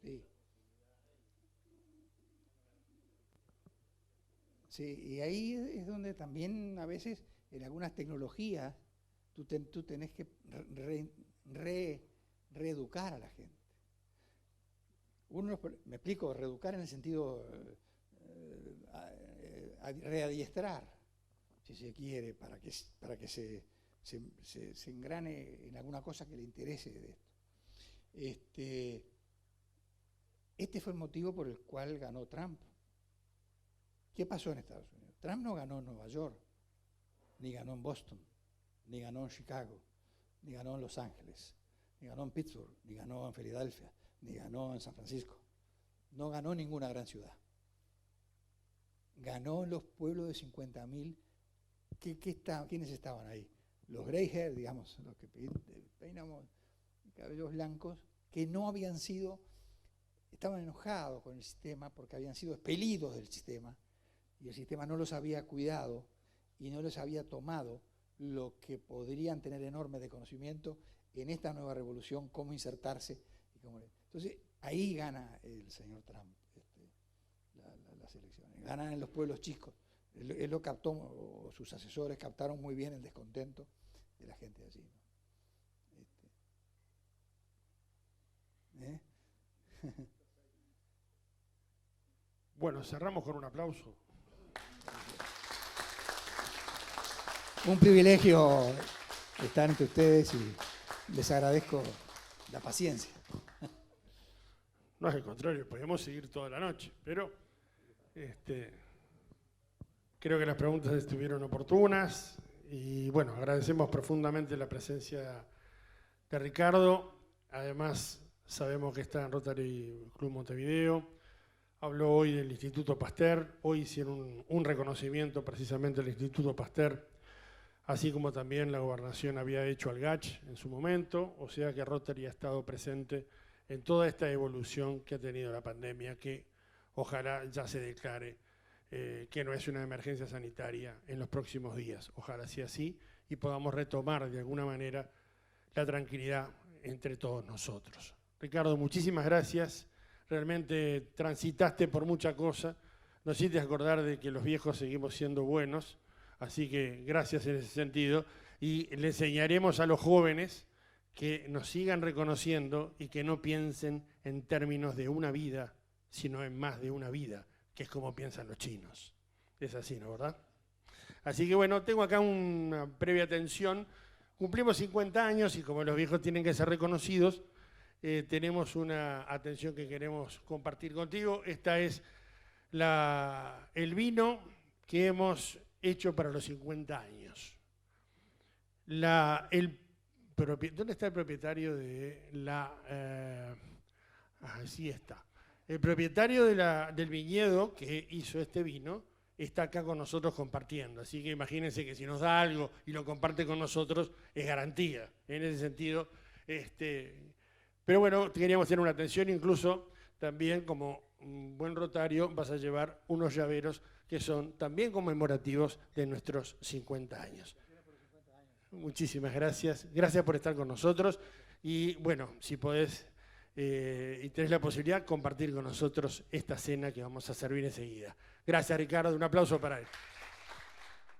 Sí. Sí, y ahí es donde también a veces en algunas tecnologías tú tenés que reeducar a la gente. Me explico, reeducar en el sentido readiestrar, si se quiere, para que se engrane en alguna cosa que le interese de esto. Este fue el motivo por el cual ganó Trump. ¿Qué pasó en Estados Unidos? Trump no ganó en Nueva York, ni ganó en Boston, ni ganó en Chicago, ni ganó en Los Ángeles, ni ganó en Pittsburgh, ni ganó en Filadelfia, ni ganó en San Francisco. No ganó en ninguna gran ciudad. Ganó en los pueblos de 50.000. ¿Quiénes estaban ahí? Los gray hair, digamos, los que peinamos cabellos blancos, que no habían sido, estaban enojados con el sistema porque habían sido expelidos del sistema y el sistema no los había cuidado y no les había tomado lo que podrían tener enorme de conocimiento en esta nueva revolución, cómo insertarse. Entonces, ahí gana el señor Trump las elecciones. Ganan en los pueblos chicos. Él lo captó, o sus asesores captaron muy bien el descontento de la gente de allí, ¿no? Bueno, cerramos con un aplauso. Un privilegio estar entre ustedes y les agradezco la paciencia. No es el contrario, podríamos seguir toda la noche, pero creo que las preguntas estuvieron oportunas y bueno, agradecemos profundamente la presencia de Ricardo. Además, sabemos que está en Rotary Club Montevideo. Habló hoy del Instituto Pasteur. Hoy hicieron un reconocimiento precisamente al Instituto Pasteur, así como también la gobernación había hecho al GACH en su momento. O sea que Rotary ha estado presente en toda esta evolución que ha tenido la pandemia, que ojalá ya se declare que no es una emergencia sanitaria en los próximos días. Ojalá sea así y podamos retomar de alguna manera la tranquilidad entre todos nosotros. Ricardo, muchísimas gracias. Realmente transitaste por mucha cosa. Nos hiciste acordar de que los viejos seguimos siendo buenos, así que gracias en ese sentido. Y le enseñaremos a los jóvenes que nos sigan reconociendo y que no piensen en términos de una vida, sino en más de una vida, que es como piensan los chinos. Es así, ¿no, verdad? Así que bueno, tengo acá una previa atención. Cumplimos 50 años y como los viejos tienen que ser reconocidos, tenemos una atención que queremos compartir contigo. Esta es el vino que hemos hecho para los 50 años. ¿Dónde está el propietario de la...? Así está. El propietario del viñedo que hizo este vino está acá con nosotros compartiendo. Así que imagínense que si nos da algo y lo comparte con nosotros, es garantía. En ese sentido, pero bueno, queríamos hacer una atención, incluso también como un buen rotario vas a llevar unos llaveros que son también conmemorativos de nuestros 50 años. Muchísimas gracias. Gracias por estar con nosotros. Y bueno, si podés y tenés la posibilidad, compartir con nosotros esta cena que vamos a servir enseguida. Gracias, Ricardo. Un aplauso para él.